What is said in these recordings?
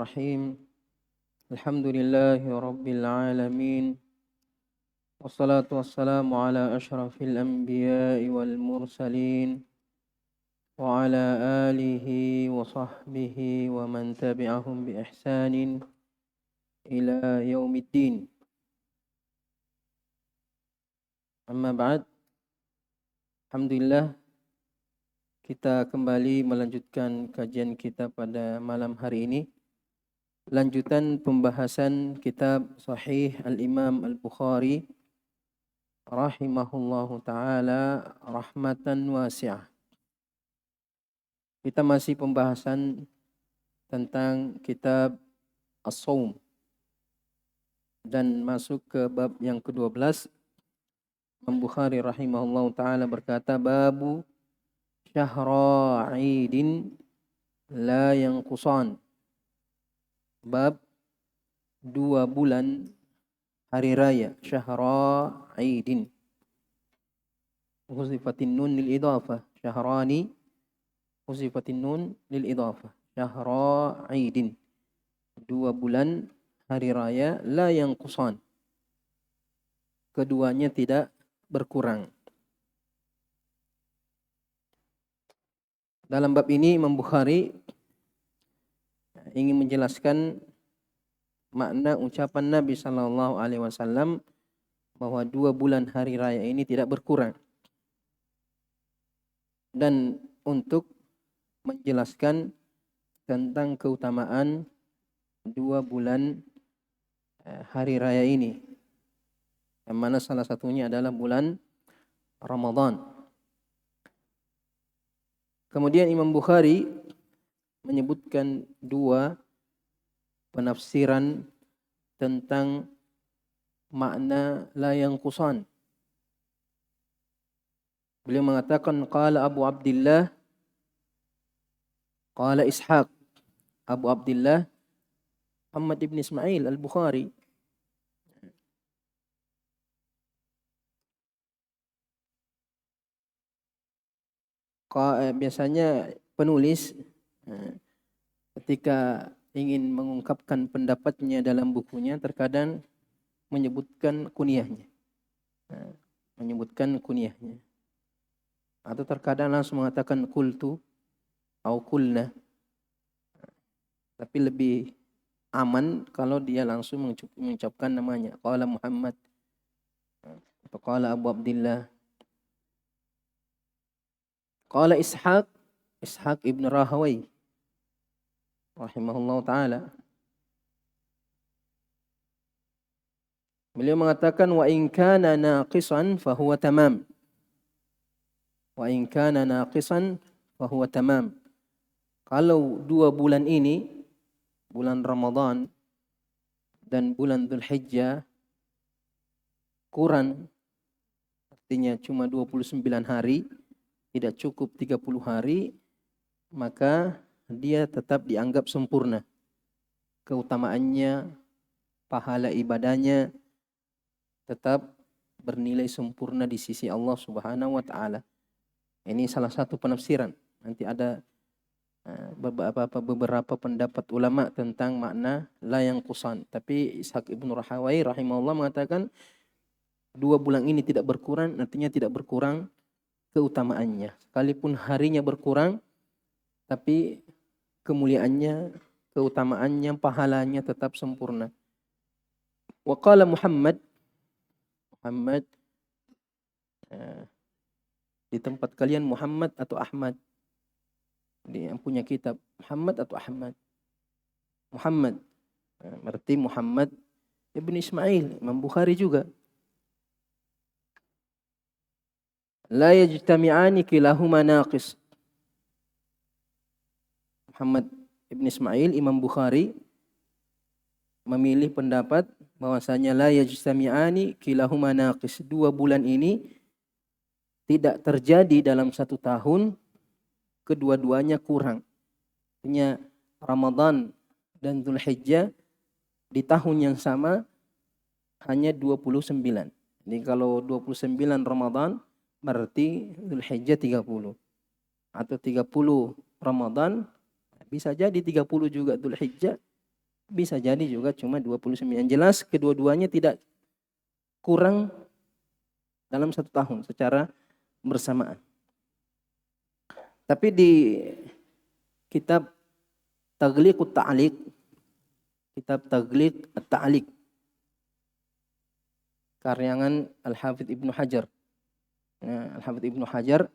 Bismillahirrahmanirrahim. Alhamdulillahi rabbil alamin. Wassalatu wassalamu ala asyrafil anbiya'i wal mursalin wa ala alihi wa sahbihi wa man tabi'ahum bi ihsanin ila yaumiddin. Amma ba'd. Alhamdulillah kita kembali melanjutkan kajian kita pada malam hari ini. Lanjutan pembahasan kitab Sahih Al-Imam Al-Bukhari rahimahullahu ta'ala rahmatan wasi'ah. Kita masih pembahasan tentang kitab As-Shaum dan masuk ke bab yang ke-12. Imam Bukhari rahimahullahu ta'ala berkata, Babu syahra idin la yanqusan. Bab 2 bulan hari raya syahra idin. Huzifatin nun lil idafah. Syahrani huzifatin nun lil idafah. Syahra idin. 2 bulan hari raya la yanqusan. Keduanya tidak berkurang. Dalam bab ini Imam Bukhari ingin menjelaskan makna ucapan Nabi sallallahu alaihi wasallam bahwa 2 bulan hari raya ini tidak berkurang. Dan untuk menjelaskan tentang keutamaan 2 bulan hari raya ini, yang mana salah satunya adalah bulan Ramadan. Kemudian Imam Bukhari menyebutkan 2 penafsiran tentang makna la yanqusan. Beliau mengatakan qala Abu Abdullah, qala Ishaq. Abu Abdullah Muhammad ibn Ismail Al-Bukhari. Biasanya penulis ketika ingin mengungkapkan pendapatnya dalam bukunya terkadang menyebutkan kunyahnya. Atau terkadang langsung mengatakan qultu atau qulna. Tapi lebih aman kalau dia langsung mengucapkan namanya. Qala Muhammad atau qala Abu Abdullah. Qala Ishaq ibn Rahawai rahimahullah ta'ala. Beliau mengatakan wa in kana naqisan fahuwa tamam. Wa in kana naqisan fahuwa tamam. Kalau 2 bulan ini, bulan Ramadan dan bulan Dzulhijjah kurang, artinya cuma 29 hari, tidak cukup 30 hari, maka dia tetap dianggap sempurna. Keutamaannya, pahala ibadahnya tetap bernilai sempurna di sisi Allah Subhanahu wa taala. Ini salah satu penafsiran. Nanti ada beberapa pendapat ulama tentang makna la yanqusan. Tapi Ishaq ibn Rahawai rahimahullah mengatakan 2 bulan ini tidak berkurang, artinya tidak berkurang keutamaannya. Sekalipun harinya berkurang, tapi kemuliaannya, keutamaannya, pahalanya tetap sempurna. Wa qala Muhammad di tempat kalian Muhammad atau Ahmad? Dia yang punya kitab Muhammad atau Ahmad? Muhammad. Berarti Muhammad ibn Ismail, Imam Bukhari juga. La yajtami'ani kilahuma naqis. Muhammad ibn Ismail, Imam Bukhari memilih pendapat bahwasanya la yajtami'ani kilahuma naqis. 2 bulan ini tidak terjadi dalam 1 tahun, kedua-duanya kurang. Artinya Ramadan dan Dzulhijjah di tahun yang sama hanya 29. Jadi kalau 29 Ramadan berarti Dzulhijjah 30. Atau 30 Ramadan, bisa jadi 30 juga Dzulhijjah, Bisa jadi juga cuma 29. Jelas kedua-duanya tidak kurang dalam 1 tahun secara bersamaan. Tapi di kitab Taghliqut Ta'liq, kitab Taghliq At-Ta'liq, karyangan Al-Hafidz Ibnu Hajar. Al-Hafidz Ibnu Hajar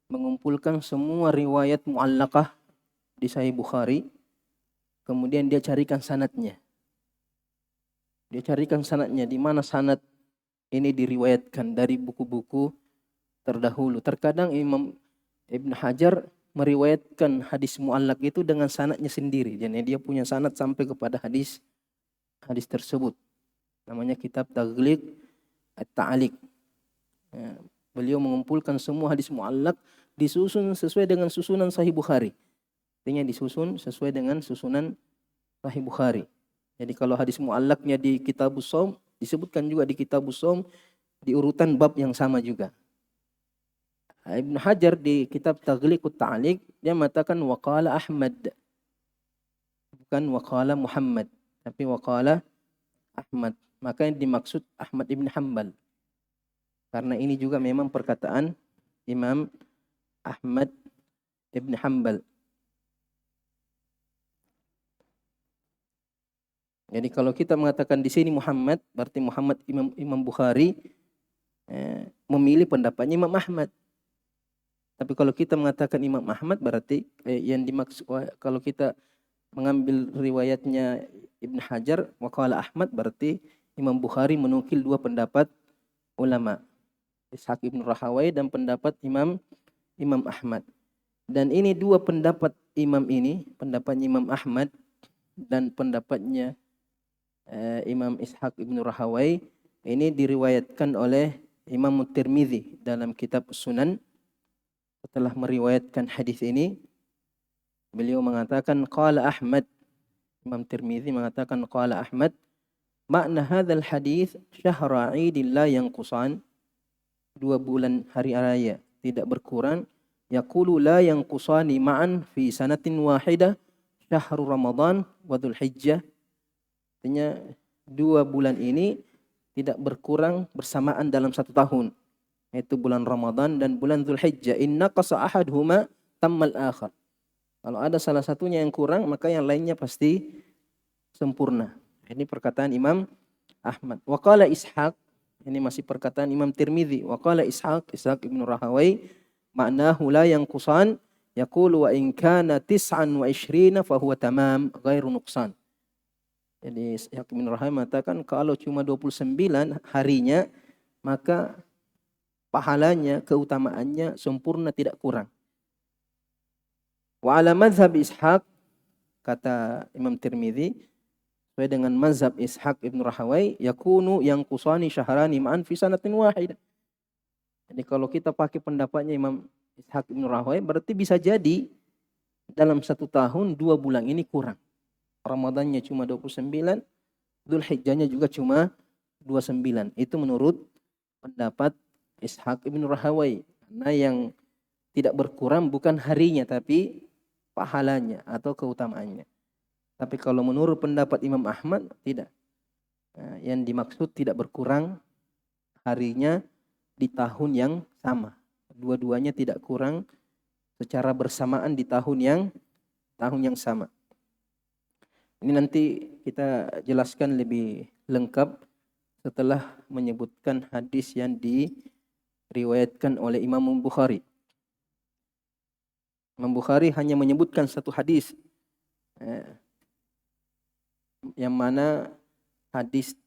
mengumpulkan semua riwayat mu'allaqah di Sahih Bukhari. Kemudian dia carikan sanadnya. Dia carikan sanadnya, di mana sanad ini diriwayatkan dari buku-buku terdahulu. Terkadang Imam Ibn Hajar meriwayatkan hadis mu'allaq itu dengan sanadnya sendiri. Jadi dia punya sanad sampai kepada hadis tersebut. Namanya kitab Taghliq At-Ta'liq. Ya, beliau mengumpulkan semua hadis mu'allaq, disusun sesuai dengan susunan Sahih Bukhari. Artinya disusun sesuai dengan susunan Sahih Bukhari. Jadi kalau hadis mu'allaqnya di Kitabus Shaum, disebutkan juga di Kitabus Shaum di urutan bab yang sama juga. Ibn Hajar di kitab Taghliqut Ta'liq dia mengatakan waqala Ahmad. Bukan waqala Muhammad, tapi waqala Ahmad. Maka yang dimaksud Ahmad ibn Hanbal. Karena ini juga memang perkataan Imam Ahmad ibn Hanbal. Jadi kalau kita mengatakan di sini Muhammad, berarti Muhammad Imam Bukhari memilih pendapatnya Imam Ahmad. Tapi kalau kita mengatakan Imam Ahmad, berarti yang dimaksud, kalau kita mengambil riwayatnya Ibn Hajar waqala Ahmad, berarti Imam Bukhari menukil 2 pendapat ulama, Ishaq ibn Rahawai dan pendapat Imam Ahmad. Dan ini 2 pendapat imam ini, pendapatnya Imam Ahmad dan pendapatnya Imam Ishaq ibn Rahawai, ini diriwayatkan oleh Imam Tirmidzi dalam kitab Sunan. Setelah meriwayatkan hadis ini, beliau mengatakan qala Ahmad, Imam Tirmidzi mengatakan qala Ahmad, makna hadzal hadis syahra idin la yanqusan, 2 bulan hari raya tidak berkurang, yaqulu la yanqusani ma'an fi sanatin wahidah, syahrul Ramadan wa Dzulhijjah. Artinya 2 bulan ini tidak berkurang bersamaan dalam 1 tahun, yaitu bulan Ramadan dan bulan Dzulhijjah. Inna qasa ahaduhuma tammal akhar. Kalau ada salah satunya yang kurang, maka yang lainnya pasti sempurna. Ini perkataan Imam Ahmad. Wa qala Ishaq, ini masih perkataan Imam Tirmidzi. Wa qala Ishaq ibn Rahawai, ma'nahu la yanqusan, yaqulu wa in kana 29 fa huwa tamam ghairu nuqsan. Jadi Ishaq ibn Rahawai mengatakan kalau cuma 29 harinya, maka pahalanya, keutamaannya sempurna, tidak kurang. Wa ala mazhab Ishaq, kata Imam Tirmidzi, sesuai dengan mazhab Ishaq ibn Rahawai, yakunu yanqusani syahrani ma'an fi sanatin wahidah. Jadi kalau kita pakai pendapatnya Imam Ishaq ibn Rahawai, berarti bisa jadi dalam 1 tahun 2 bulan ini kurang. Ramadannya cuma 29, Dzulhijjahnya juga cuma 29. Itu menurut pendapat Ishaq ibn Rahawai. Karena yang tidak berkurang bukan harinya, tapi pahalanya atau keutamaannya. Tapi kalau menurut pendapat Imam Ahmad, tidak. Nah, yang dimaksud tidak berkurang harinya di tahun yang sama. Dua-duanya tidak kurang secara bersamaan di tahun yang sama. Ini nanti kita jelaskan lebih lengkap setelah menyebutkan hadis yang diriwayatkan oleh Imam Bukhari. Imam Bukhari hanya menyebutkan 1 hadis, yang mana hadis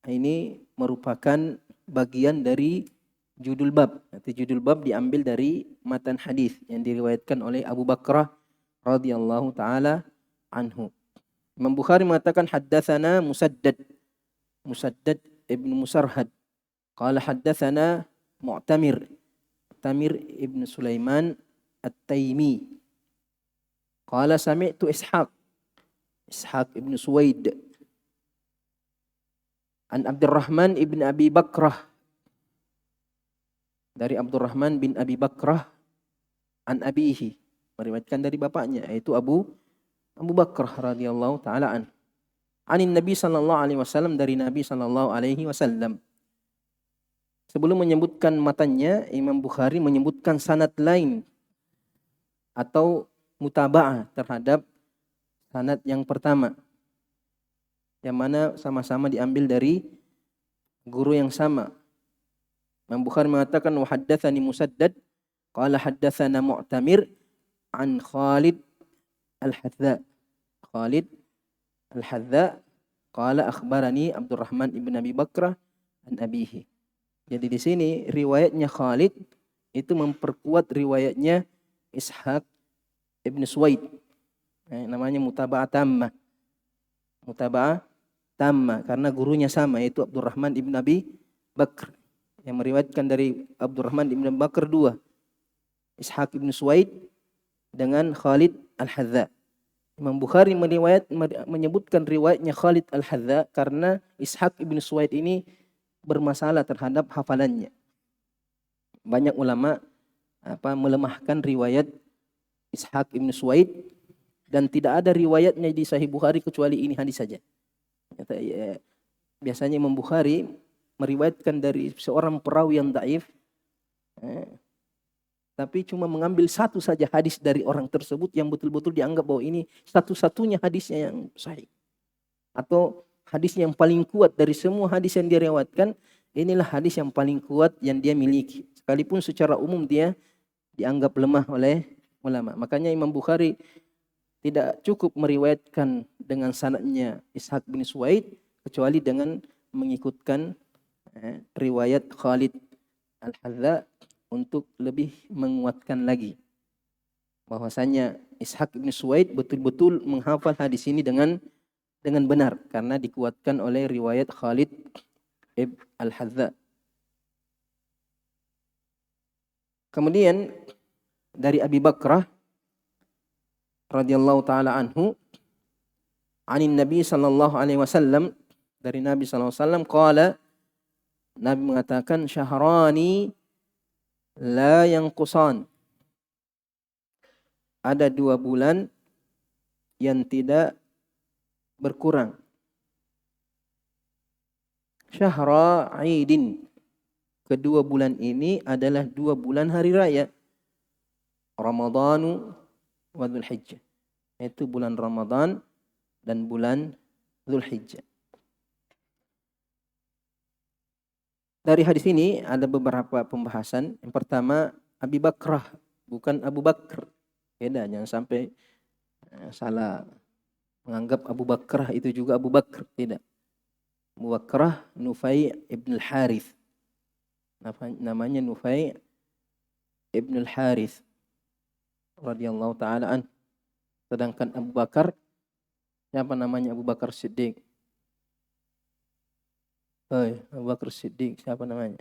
ini merupakan bagian dari judul bab. Nanti judul bab diambil dari matan hadis yang diriwayatkan oleh Abu Bakrah radhiyallahu taala anhu. Imam Bukhari mengatakan haddatsana Musaddad ibn Musarhad qala haddatsana Mu'tamir ibn Sulaiman At-Taimi qala sami'tu Ishaq ibn Suwaid an Abdurrahman ibn Abi Bakrah, dari Abdurrahman bin Abi Bakrah, an abihi, meriwayatkan dari bapaknya, yaitu Abu Bakrah radhiyallahu taala an. Anin Nabi sallallahu alaihi wasallam, dari Nabi sallallahu alaihi wasallam. Sebelum menyebutkan matanya, Imam Bukhari menyebutkan sanad lain atau mutaba'ah terhadap sanad yang pertama, yang mana sama-sama diambil dari guru yang sama. Imam Bukhari mengatakan wa haddatsani Musaddad qala haddatsana Mu'tamir an Khalid al-Hadza. Khalid al-Hadza qala akhbarani Abdurrahman ibn Abi Bakrah an abihi. Jadi di sini riwayatnya Khalid itu memperkuat riwayatnya Ishaq ibn Suwaid. Namanya mutaba'ah tammah. Mutaba'ah tammah karena gurunya sama, yaitu Abdurrahman ibn Abi Bakr. Yang meriwayatkan dari Abdurrahman ibn Abi Bakr dua, Ishaq ibn Suwaid dengan Khalid al-Hadza. Imam Bukhari menyebutkan riwayatnya Khalid al-Hadza karena Ishaq ibn Suwaid ini bermasalah terhadap hafalannya. Banyak ulama melemahkan riwayat Ishaq ibn Suwaid dan tidak ada riwayatnya di Sahih Bukhari kecuali ini hadis saja. Biasanya Imam Bukhari meriwayatkan dari seorang perawi yang dhaif, tapi cuma mengambil satu saja hadis dari orang tersebut yang betul-betul dianggap bahwa ini satu-satunya hadisnya yang sahih, atau hadis yang paling kuat dari semua hadis yang dia riwayatkan. Inilah hadis yang paling kuat yang dia miliki, sekalipun secara umum dia dianggap lemah oleh ulama. Makanya Imam Bukhari tidak cukup meriwayatkan dengan sanadnya Ishaq bin Suwaid kecuali dengan mengikutkan riwayat Khalid al-Hadza untuk lebih menguatkan lagi bahwasanya Ishaq bin Suwaid betul-betul menghafal hadis ini dengan benar karena dikuatkan oleh riwayat Khalid ibn al-Hadza. Kemudian dari Abi Bakrah radhiyallahu taala anhu, anin Nabi sallallahu alaihi wasallam, dari Nabi sallallahu alaihi wasallam, qala, Nabi mengatakan, syahrani la yanqusan, ada 2 bulan yang tidak berkurang. Syahra Aidin, kedua bulan ini adalah 2 bulan hari raya, Ramadhanu wa Dzulhijjah, yaitu bulan Ramadan dan bulan Dzulhijjah. Dari hadis ini ada beberapa pembahasan. Yang pertama, Abi Bakrah, bukan Abu Bakr. Beda, jangan sampai salah menganggap Abu Bakrah itu juga Abu Bakr. Tidak. Abu Bakrah Nufai ibn al-Harith. Namanya Nufai ibn al-Harith radhiyallahu ta'ala an. Sedangkan Abu Bakar, siapa namanya Abu Bakar Siddiq? Abu Bakar Siddiq, siapa namanya?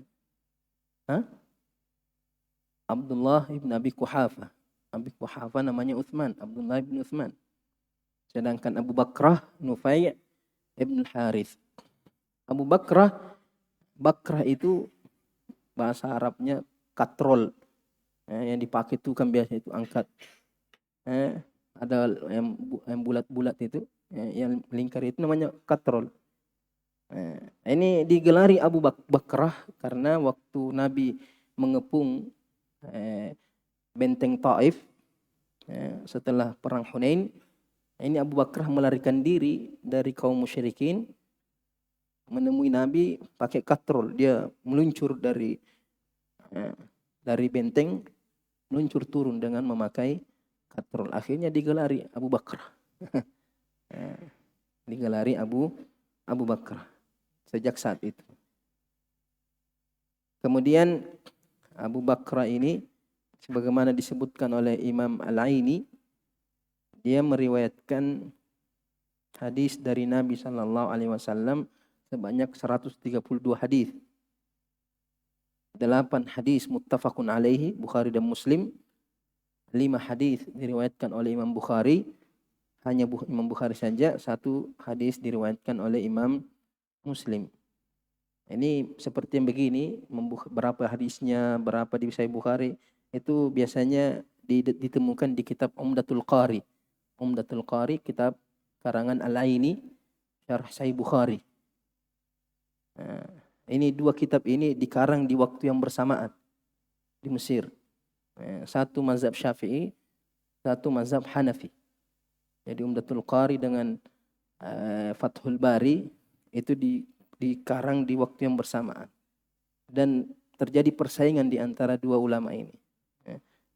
Abdullah ibn Abi Quhafa. Abi Quhafa namanya Uthman, Abdullah ibn Uthman. Sedangkan Abu Bakrah Nufai ibn al-Harith. Abu Bakrah itu bahasa Arabnya katrol. Yang dipakai itu kan biasa itu angkat. Ada yang bulat-bulat itu, yang lingkar itu namanya katrol. Ini digelari Abu Bakrah karena waktu Nabi mengepung benteng Taif setelah perang Hunain, ini Abu Bakrah melarikan diri dari kaum musyrikin, menemui Nabi pakai katrol. Dia meluncur dari benteng, meluncur turun dengan memakai katrol. Akhirnya digelari Abu Bakrah. Digelari Abu Bakrah sejak saat itu. Kemudian Abu Bakrah ini, sebagaimana disebutkan oleh Imam Al-Aini, dia meriwayatkan hadis dari Nabi sallallahu alaihi wasallam sebanyak 132 hadis. 8 hadis muttafaqun alaihi, Bukhari dan Muslim. 5 hadis diriwayatkan oleh Imam Bukhari, hanya Imam Bukhari saja. 1 hadis diriwayatkan oleh Imam Muslim. Ini seperti yang begini, berapa hadisnya, berapa di Sahih Bukhari, itu biasanya ditemukan di kitab Umdatul Qari. Umdatul Qari, kitab karangan Al-Aini, Syarah Sahih Bukhari. Ini dua kitab ini dikarang di waktu yang bersamaan di Mesir. Satu mazhab Syafi'i, satu mazhab Hanafi. Jadi Umdatul Qari dengan Fathul Bari itu dikarang di waktu yang bersamaan. Dan terjadi persaingan di antara dua ulama ini.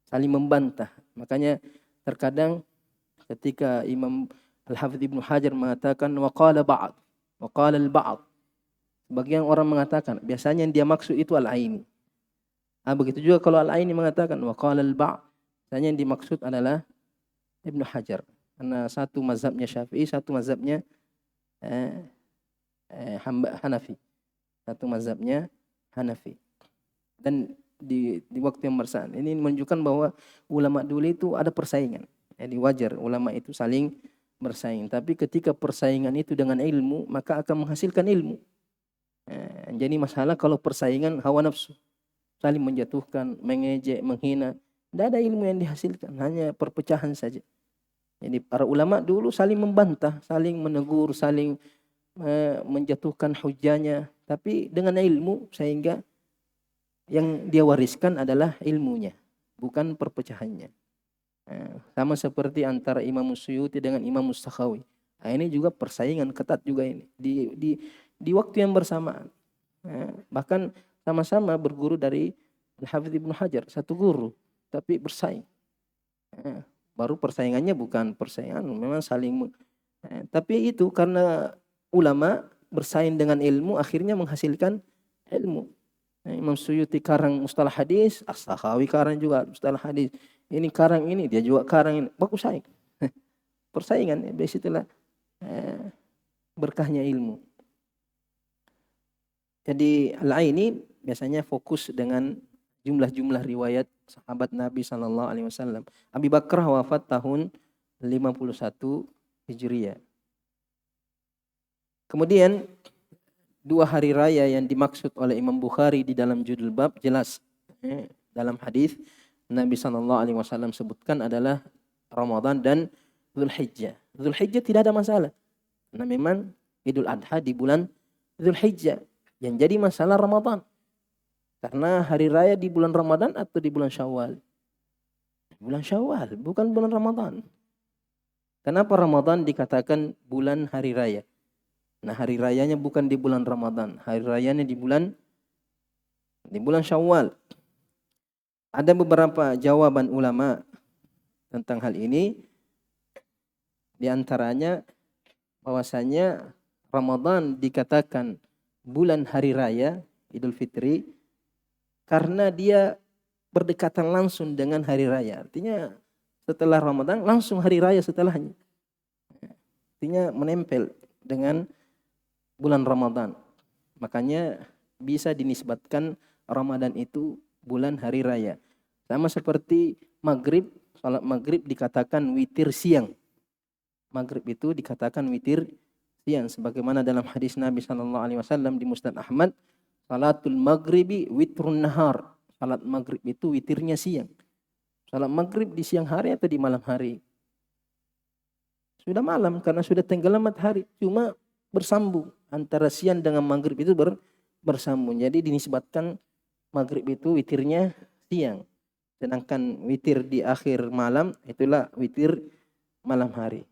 Saling membantah. Makanya terkadang ketika Imam Al-Hafidh Ibnu Hajar mengatakan waqala ba'd, waqala al-ba'd. Sebagian orang mengatakan, biasanya yang dia maksud itu Al-Aini. Begitu juga kalau Al-Aini mengatakan waqala al-ba'd, biasanya yang dimaksud adalah Ibnu Hajar. Karena satu mazhabnya Syafi'i, satu mazhabnya Hanafi. Satu mazhabnya Hanafi. Dan di waktu yang bersamaan ini menunjukkan bahwa ulama dulu itu ada persaingan. Jadi wajar ulama itu saling bersaing. Tapi ketika persaingan itu dengan ilmu, maka akan menghasilkan ilmu. Jadi masalah kalau persaingan hawa nafsu, saling menjatuhkan, mengejek, menghina, tidak ada ilmu yang dihasilkan, hanya perpecahan saja. Jadi para ulama dulu saling membantah, saling menegur, saling menjatuhkan hujahnya, tapi dengan ilmu, sehingga yang dia wariskan adalah ilmunya, bukan perpecahannya. Sama seperti antara Imam Suyuti dengan Imam Mustakhawi. Ini juga persaingan ketat juga ini di waktu yang bersamaan. Bahkan sama-sama berguru dari Al-Hafidh Ibnu Hajar, satu guru, tapi bersaing. Baru persaingannya bukan persaingan, memang saling. Tapi itu karena ulama bersaing dengan ilmu, akhirnya menghasilkan ilmu. Imam Suyuti karang mustalah hadis, As-Sakhawi karang juga mustalah hadis. Ini karang ini, dia juga karang ini. Bagus saing. Persaingan, disitulah berkahnya ilmu. Jadi Al-Aini biasanya fokus dengan jumlah-jumlah riwayat sahabat Nabi SAW. Abi Bakrah wafat tahun 51 Hijriah. Kemudian 2 hari raya yang dimaksud oleh Imam Bukhari di dalam judul bab jelas. Dalam hadis Nabi SAW sebutkan adalah Ramadan dan Dzulhijjah. Dzulhijjah tidak ada masalah. Nah memang Idul Adha di bulan Dzulhijjah. Yang jadi masalah Ramadan. Karena hari raya di bulan Ramadan atau di bulan Syawal? Bulan Syawal, bukan bulan Ramadan. Kenapa Ramadan dikatakan bulan hari raya? Nah hari rayanya bukan di bulan Ramadan. Hari rayanya di bulan Syawal. Ada beberapa jawaban ulama tentang hal ini. Di antaranya bahwasanya Ramadan dikatakan bulan hari raya Idul Fitri karena dia berdekatan langsung dengan hari raya. Artinya setelah Ramadan langsung hari raya setelahnya. Artinya menempel dengan bulan Ramadan. Makanya bisa dinisbatkan Ramadan itu bulan hari raya. Sama seperti maghrib, salat maghrib dikatakan witir siang. Maghrib itu dikatakan witir siang, sebagaimana dalam hadis Nabi SAW di Musnad Ahmad, salatul maghribi witrun nahar. Salat maghrib itu witirnya siang. Salat maghrib di siang hari atau di malam hari? Sudah malam karena sudah tenggelam matahari. Cuma bersambung antara siang dengan maghrib itu bersambung. Jadi dinisbatkan maghrib itu witirnya siang. Sedangkan witir di akhir malam itulah witir malam hari.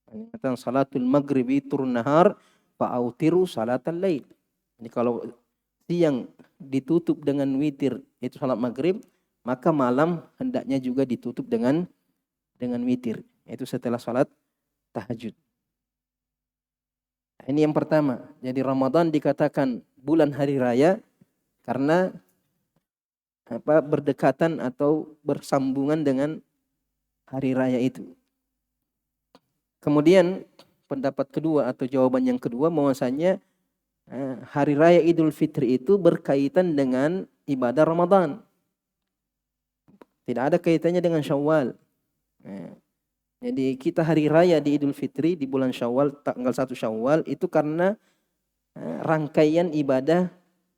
Kata salatul maghribi turun nahar fa'autiru salatal lail. Jadi kalau siang ditutup dengan witir itu salat maghrib, maka malam hendaknya juga ditutup dengan witir. Itu setelah salat tahajud. Ini yang pertama. Jadi Ramadan dikatakan bulan hari raya karena berdekatan atau bersambungan dengan hari raya itu. Kemudian pendapat kedua atau jawaban yang kedua bahwasanya hari raya Idul Fitri itu berkaitan dengan ibadah Ramadan. Tidak ada kaitannya dengan Syawal. Jadi kita hari raya di Idul Fitri di bulan Syawal tanggal 1 Syawal itu karena rangkaian ibadah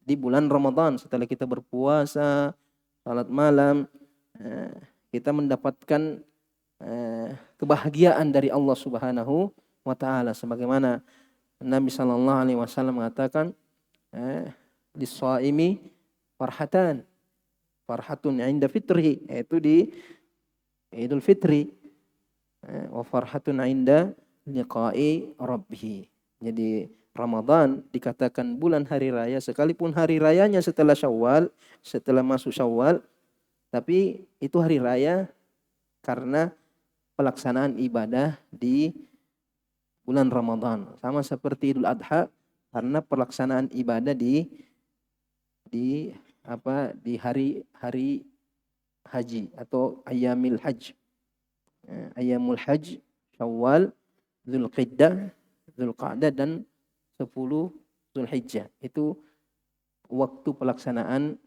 di bulan Ramadan. Setelah kita berpuasa, salat malam, kita mendapatkan kebahagiaan dari Allah Subhanahu wa taala sebagaimana Nabi sallallahu alaihi wasallam mengatakan, lis-shaimi farhatan. Farhatun 'inda fitrihi, yaitu di Idul Fitri. Wa farhatun 'inda liqa'i rabbih. Jadi Ramadan dikatakan bulan hari raya sekalipun hari rayanya setelah Syawal, setelah masuk Syawal, tapi itu hari raya karena pelaksanaan ibadah di bulan Ramadan. Sama seperti Idul Adha karena pelaksanaan ibadah di hari haji atau Ayyamil Hajj. Ayyamul Hajj, Syawal, Dzulqa'dah, Dzulqa'dah dan 10 Zulhijjah. Itu waktu pelaksanaan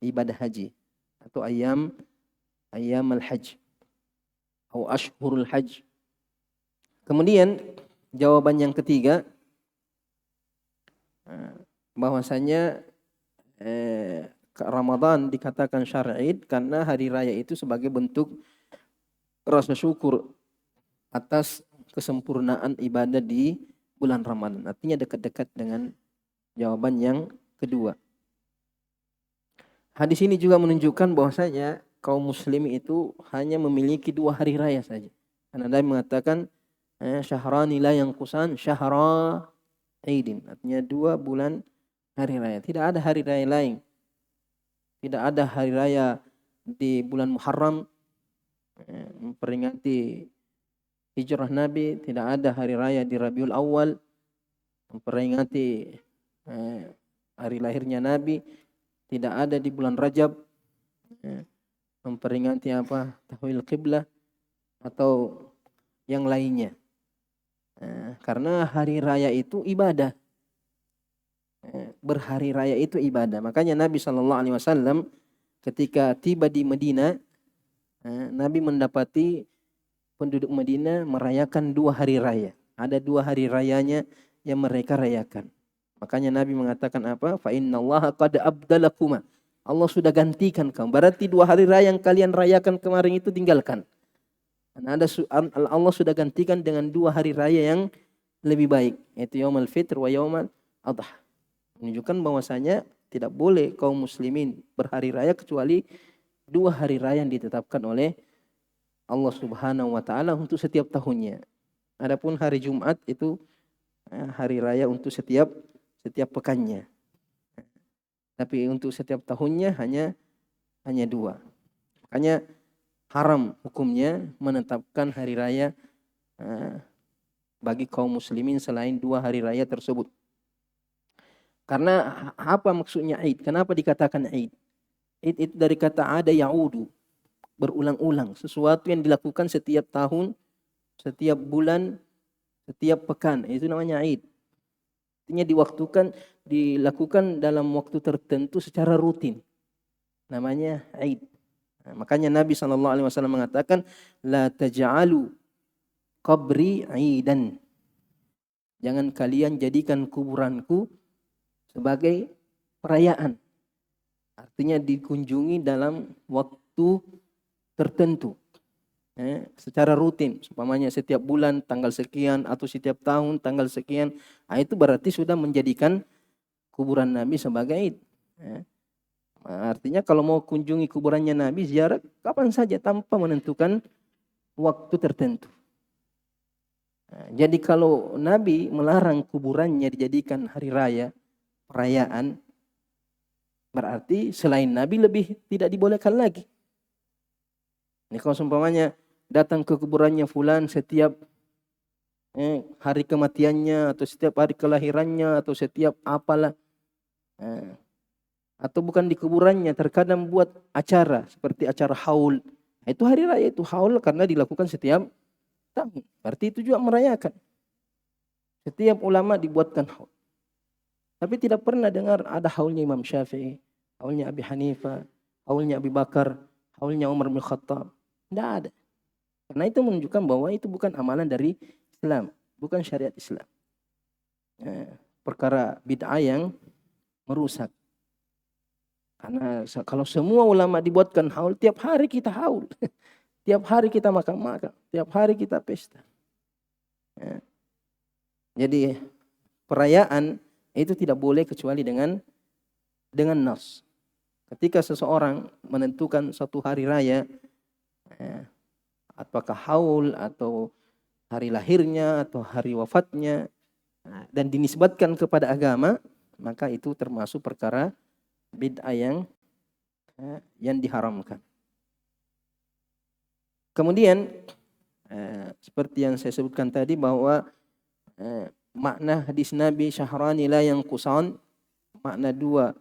ibadah haji atau Ayyamul Hajj atau Ashhurul Hajj. Kemudian jawaban yang ketiga, bahwasanya Ramadan dikatakan syar'i karena hari raya itu sebagai bentuk rasa syukur atas kesempurnaan ibadah di bulan Ramadan. Artinya dekat-dekat dengan jawaban yang kedua. Hadis ini juga menunjukkan bahwasanya kaum muslim itu hanya memiliki 2 hari raya saja. Karena Nabi mengatakan syahrani la yanqusan syahra Aidin. Artinya 2 bulan hari raya. Tidak ada hari raya lain. Tidak ada hari raya di bulan Muharram memperingati hijrah Nabi, tidak ada hari raya di Rabiul Awal memperingati hari lahirnya Nabi, tidak ada di bulan Rajab memperingati tahwil qiblah atau yang lainnya. Karena hari raya itu ibadah. Berhari raya itu ibadah. Makanya Nabi SAW ketika tiba di Madinah, Nabi mendapati penduduk Madinah merayakan 2 hari raya. Ada 2 hari rayanya yang mereka rayakan. Makanya Nabi mengatakan apa? Fa innallaha qad abdalakuma. Allah sudah gantikan kamu. Berarti 2 hari raya yang kalian rayakan kemarin itu tinggalkan. Allah sudah gantikan dengan 2 hari raya yang lebih baik, yaitu Yaumul Fitr wa Yaumul Adha. Menunjukkan bahwasanya tidak boleh kaum muslimin berhari raya kecuali 2 hari raya yang ditetapkan oleh Allah Subhanahu wa taala untuk setiap tahunnya. Adapun hari Jumat itu hari raya untuk setiap pekannya. Tapi untuk setiap tahunnya hanya 2. Makanya haram hukumnya menetapkan hari raya bagi kaum muslimin selain 2 hari raya tersebut. Karena apa maksudnya Id? Kenapa dikatakan Id? Id itu dari kata ada ya'udu, berulang-ulang, sesuatu yang dilakukan setiap tahun, setiap bulan, setiap pekan, itu namanya Id. Artinya dilakukan dalam waktu tertentu secara rutin. Namanya Id. Nah, makanya Nabi SAW mengatakan la taj'alu qabri 'idan. Jangan kalian jadikan kuburanku sebagai perayaan. Artinya dikunjungi dalam waktu tertentu. Secara rutin. Umpamanya setiap bulan tanggal sekian atau setiap tahun tanggal sekian. Itu berarti sudah menjadikan kuburan Nabi sebagai Id. Artinya kalau mau kunjungi kuburannya Nabi, ziarah kapan saja tanpa menentukan waktu tertentu. Jadi kalau Nabi melarang kuburannya dijadikan hari raya, perayaan, berarti selain Nabi lebih tidak dibolehkan lagi. Ini kalau seumpamanya datang ke kuburannya fulan setiap hari kematiannya atau setiap hari kelahirannya atau setiap apalah, atau bukan di kuburannya, terkadang buat acara seperti acara haul. Itu hari raya, itu haul karena dilakukan setiap tahun. Berarti itu juga merayakan. Setiap ulama dibuatkan haul. Tapi tidak pernah dengar ada haulnya Imam Syafi'i, haulnya Abi Hanifah, haulnya Abi Bakar, haulnya Umar bin Khattab. Tidak ada. Karena itu menunjukkan bahwa itu bukan amalan dari Islam, bukan syariat Islam. Perkara bid'ah yang merusak. Karena kalau semua ulama dibuatkan haul, tiap hari kita haul. Tiap hari kita makan-makan, tiap hari kita pesta. Jadi perayaan itu tidak boleh kecuali dengan nas. Ketika seseorang menentukan satu hari raya, apakah haul atau hari lahirnya atau hari wafatnya, dan dinisbatkan kepada agama, maka itu termasuk perkara bid'ah yang diharamkan. Kemudian seperti yang saya sebutkan tadi bahwa makna hadis Nabi syahrani la yanqusan, makna 2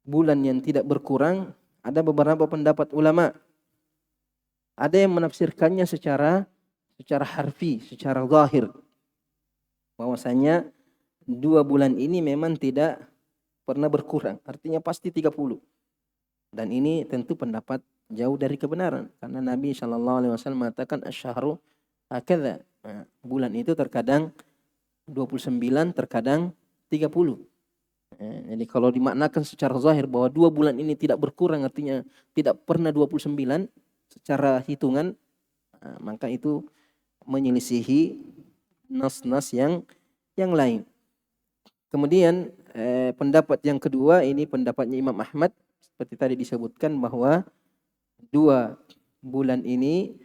bulan yang tidak berkurang, ada beberapa pendapat ulama. Ada yang menafsirkannya secara harfi, secara zahir, bahwasanya 2 bulan ini memang tidak pernah berkurang, artinya pasti 30. Dan ini tentu pendapat jauh dari kebenaran, karena Nabi SAW mengatakan asyhru hakadha, bulan itu terkadang 29, terkadang 30. Jadi kalau dimaknakan secara zahir bahwa 2 bulan ini tidak berkurang, artinya tidak pernah 29 secara hitungan, maka itu menyelisihi nas-nas yang lain. Kemudian pendapat yang kedua, ini pendapatnya Imam Ahmad, seperti tadi disebutkan bahwa 2 bulan ini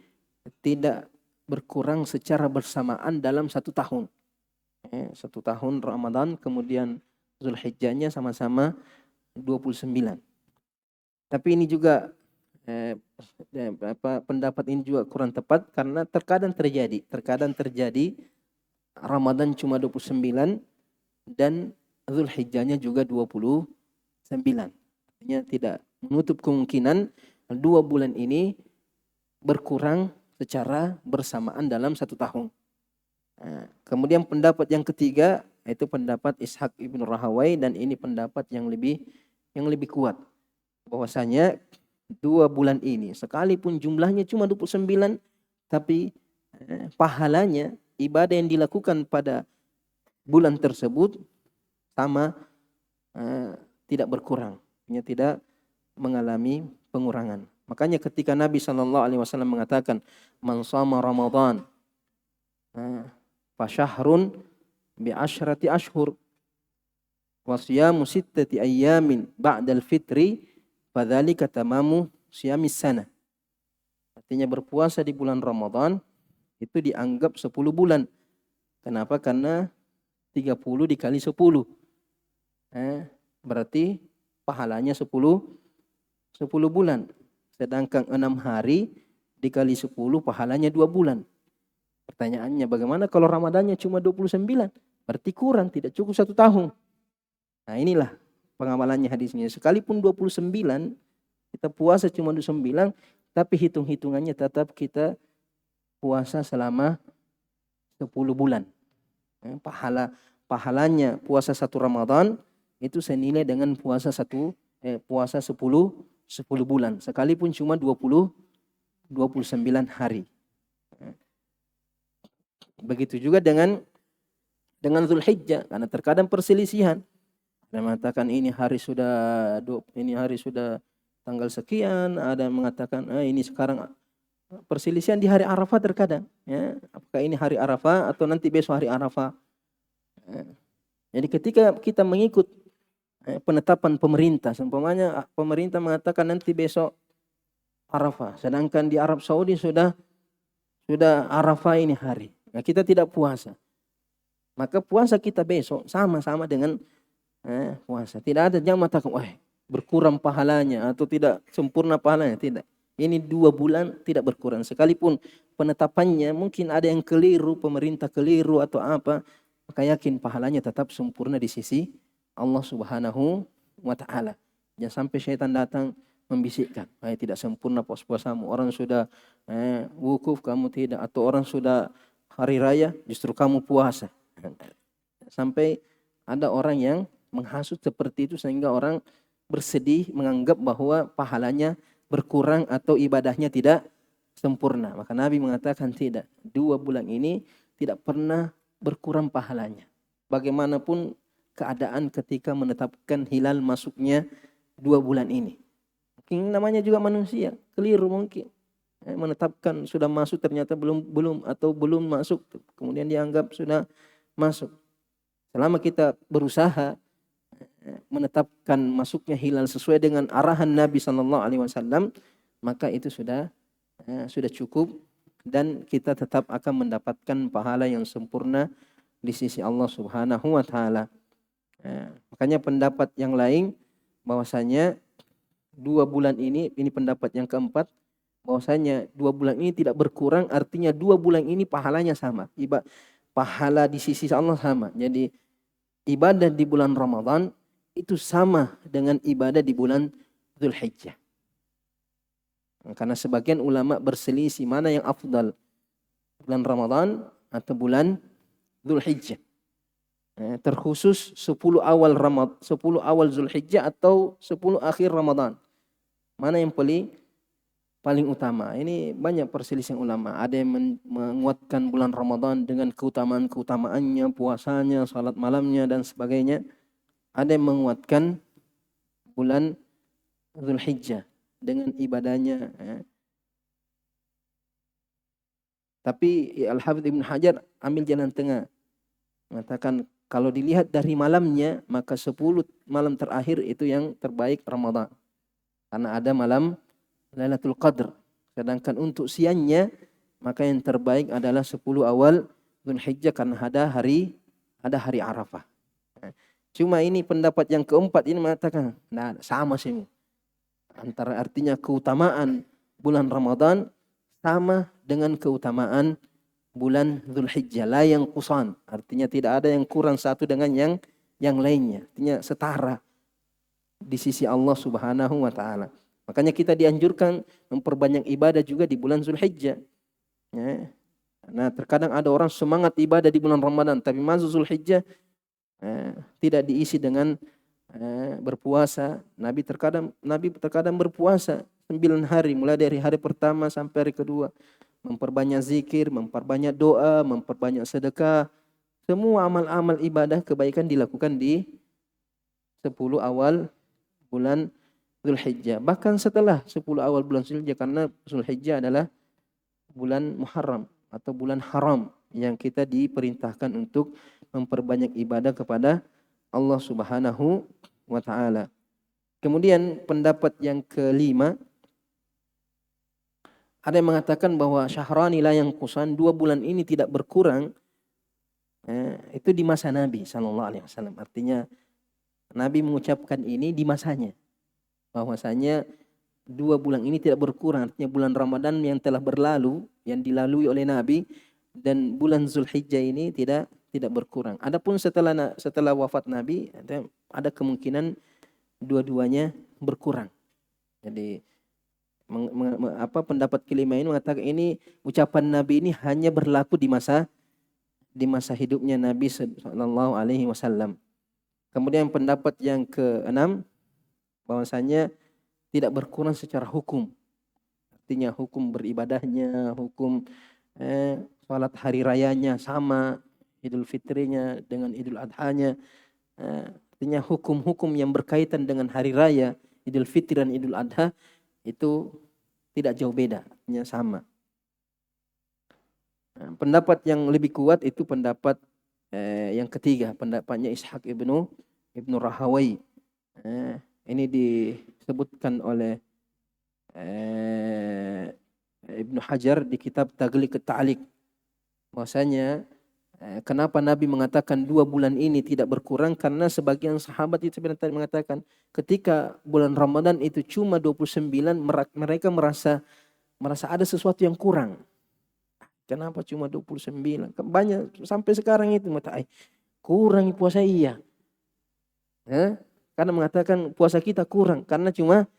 tidak berkurang secara bersamaan dalam 1 tahun. 1 tahun Ramadan, kemudian Zulhijjahnya sama-sama 29. Tapi ini juga pendapat ini juga kurang tepat, karena terkadang terjadi Ramadan cuma 29 dan Zulhijjahnya juga 29. Artinya tidak menutup kemungkinan 2 bulan ini berkurang secara bersamaan dalam 1 tahun. Kemudian pendapat yang ketiga, itu pendapat Ishaq ibn Rahawai, dan ini pendapat yang lebih kuat, bahwasanya 2 bulan ini sekalipun jumlahnya cuma 29, tapi pahalanya, ibadah yang dilakukan pada bulan tersebut sama, tidak berkurang, tidak mengalami pengurangan. Makanya ketika Nabi SAW mengatakan man shama Ramadan fa syahrun bi asyrati ashhur wa siyamu 6 ayyamin ba'dal fitri fadzalika tamamu siyamis sana. Artinya berpuasa di bulan Ramadan itu dianggap 10 bulan. Kenapa? Karena 30 dikali 10. Berarti pahalanya 10 bulan. Sedangkan 6 hari dikali 10 pahalanya 2 bulan. Pertanyaannya, bagaimana kalau Ramadannya cuma 29? Berarti kurang, tidak cukup 1 tahun. Nah, inilah pengamalannya hadisnya. Sekalipun 29, kita puasa cuma 29, tapi hitung-hitungannya tetap kita puasa selama 10 bulan. Pahalanya puasa 1 Ramadan itu senilai dengan puasa 10 bulan. Sekalipun cuma 29 hari. Begitu juga dengan Zulhijjah, karena terkadang perselisihan. Ada yang mengatakan ini hari sudah tanggal sekian, ada yang mengatakan ini sekarang, perselisihan di hari Arafah terkadang, ya, apakah ini hari Arafah atau nanti besok hari Arafah. Jadi ketika kita mengikut penetapan pemerintah, seumpamanya pemerintah mengatakan nanti besok Arafah, sedangkan di Arab Saudi sudah Arafah ini hari. Nah, kita tidak puasa. Maka puasa kita besok sama-sama dengan puasa. Tidak ada yang mengatakan berkurang pahalanya atau tidak sempurna pahalanya, tidak. Ini 2 bulan tidak berkurang. Sekalipun penetapannya mungkin ada yang keliru, pemerintah keliru atau apa, maka yakin pahalanya tetap sempurna di sisi Allah Subhanahu wa taala. Jangan sampai syaitan datang membisikkan, tidak sempurna puasamu. Orang sudah wukuf, kamu tidak, atau orang sudah hari raya justru kamu puasa. Sampai ada orang yang menghasut seperti itu sehingga orang bersedih menganggap bahwa pahalanya berkurang atau ibadahnya tidak sempurna. Maka Nabi mengatakan tidak. 2 bulan ini tidak pernah berkurang pahalanya. Bagaimanapun keadaan ketika menetapkan hilal masuknya 2 bulan ini. Mungkin namanya juga manusia, keliru mungkin. Menetapkan sudah masuk ternyata belum masuk, kemudian dianggap sudah masuk. Selama kita berusaha menetapkan masuknya hilal sesuai dengan arahan Nabi Sallallahu Alaihi Wasallam, maka itu sudah cukup dan kita tetap akan mendapatkan pahala yang sempurna di sisi Allah Subhanahu Wa Taala. Makanya pendapat yang lain bahwasanya 2 bulan ini pendapat yang keempat, bahwasanya 2 bulan ini tidak berkurang, artinya 2 bulan ini pahalanya sama. Pahala di sisi Allah sama. Jadi ibadah di bulan Ramadan itu sama dengan ibadah di bulan Dzulhijjah. Karena sebagian ulama berselisih mana yang afdal, bulan Ramadan atau bulan Dzulhijjah. Terkhusus 10 awal Dzulhijjah atau 10 akhir Ramadan. Mana yang paling utama? Ini banyak perselisihan ulama. Ada yang menguatkan bulan Ramadan dengan keutamaannya, puasanya, salat malamnya dan sebagainya. Ada yang menguatkan bulan Dzulhijjah dengan ibadahnya. Tapi Al-Hafidz Ibnu Hajar ambil jalan tengah. Mengatakan kalau dilihat dari malamnya, maka 10 malam terakhir itu yang terbaik Ramadan. Karena ada malam Lailatul Qadr. Sedangkan untuk siangnya, maka yang terbaik adalah 10 awal Dzulhijjah karena ada hari Arafah. Cuma ini pendapat yang keempat ini mengatakan, nah sama sih. Antara artinya keutamaan bulan Ramadan sama dengan keutamaan bulan Dzulhijjah, la yang kusan. Artinya tidak ada yang kurang satu dengan yang lainnya. Artinya setara di sisi Allah Subhanahu wa taala. Makanya kita dianjurkan memperbanyak ibadah juga di bulan Dzulhijjah. Ya. Nah, terkadang ada orang semangat ibadah di bulan Ramadan, tapi masuk Dzulhijjah tidak diisi dengan berpuasa. Nabi terkadang berpuasa 9 hari, mulai dari hari pertama sampai hari kedua. Memperbanyak zikir, memperbanyak doa, memperbanyak sedekah. Semua amal-amal ibadah kebaikan dilakukan di 10 awal bulan Dzulhijjah. Bahkan setelah 10 awal bulan Dzulhijjah, karena Dzulhijjah adalah bulan Muharram atau bulan haram yang kita diperintahkan untuk memperbanyak ibadah kepada Allah Subhanahu wa taala. Kemudian pendapat yang kelima, ada yang mengatakan bahwa syahrani la yanqusan, 2 bulan ini tidak berkurang. Itu di masa Nabi sallallahu alaihi wasallam. Artinya Nabi mengucapkan ini di masanya. Bahwasanya 2 bulan ini tidak berkurang, artinya bulan Ramadan yang telah berlalu, yang dilalui oleh Nabi, dan bulan Dzulhijjah ini tidak berkurang. Adapun setelah wafat Nabi, ada kemungkinan dua-duanya berkurang. Jadi pendapat kelima ini mengatakan ini ucapan Nabi ini hanya berlaku di masa hidupnya Nabi sallallahu alaihi wasallam. Kemudian pendapat yang keenam, bahwasanya tidak berkurang secara hukum. Artinya hukum beribadahnya, hukum salat hari rayanya sama, Idul Fitrinya dengan Idul Adhanya. Artinya hukum-hukum yang berkaitan dengan hari raya Idul Fitri dan Idul Adha itu tidak jauh beda, artinya sama. Pendapat yang lebih kuat itu pendapat yang ketiga, pendapatnya Ishaq ibnu Rahawai. Ini disebutkan oleh Ibnu Hajar di kitab Taghliq at-Ta'liq. Bahwasanya kenapa Nabi mengatakan 2 bulan ini tidak berkurang, karena sebagian sahabat itu sebenarnya mengatakan ketika bulan Ramadan itu cuma 29, mereka merasa ada sesuatu yang kurang. Kenapa cuma 29? Banyak sampai sekarang itu kurang puasa iya. Karena mengatakan puasa kita kurang karena cuma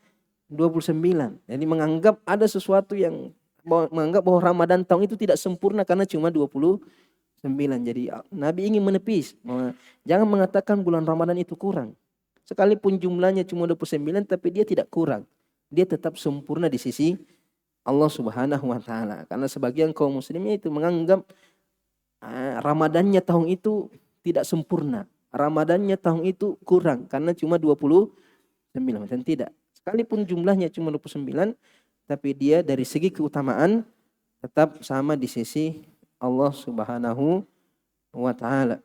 29. Jadi menganggap ada sesuatu yang menganggap bahwa Ramadan tahun itu tidak sempurna karena cuma 29. Jadi Nabi ingin menepis, jangan mengatakan bulan Ramadan itu kurang. Sekalipun jumlahnya cuma 29 tapi dia tidak kurang. Dia tetap sempurna di sisi Allah Subhanahu wa taala. Karena sebagian kaum muslimin itu menganggap Ramadannya tahun itu tidak sempurna. Ramadannya tahun itu kurang karena cuma 29. Dan tidak. Sekalipun jumlahnya cuma 29 tapi dia dari segi keutamaan tetap sama di sisi Allah Subhanahu wa taala.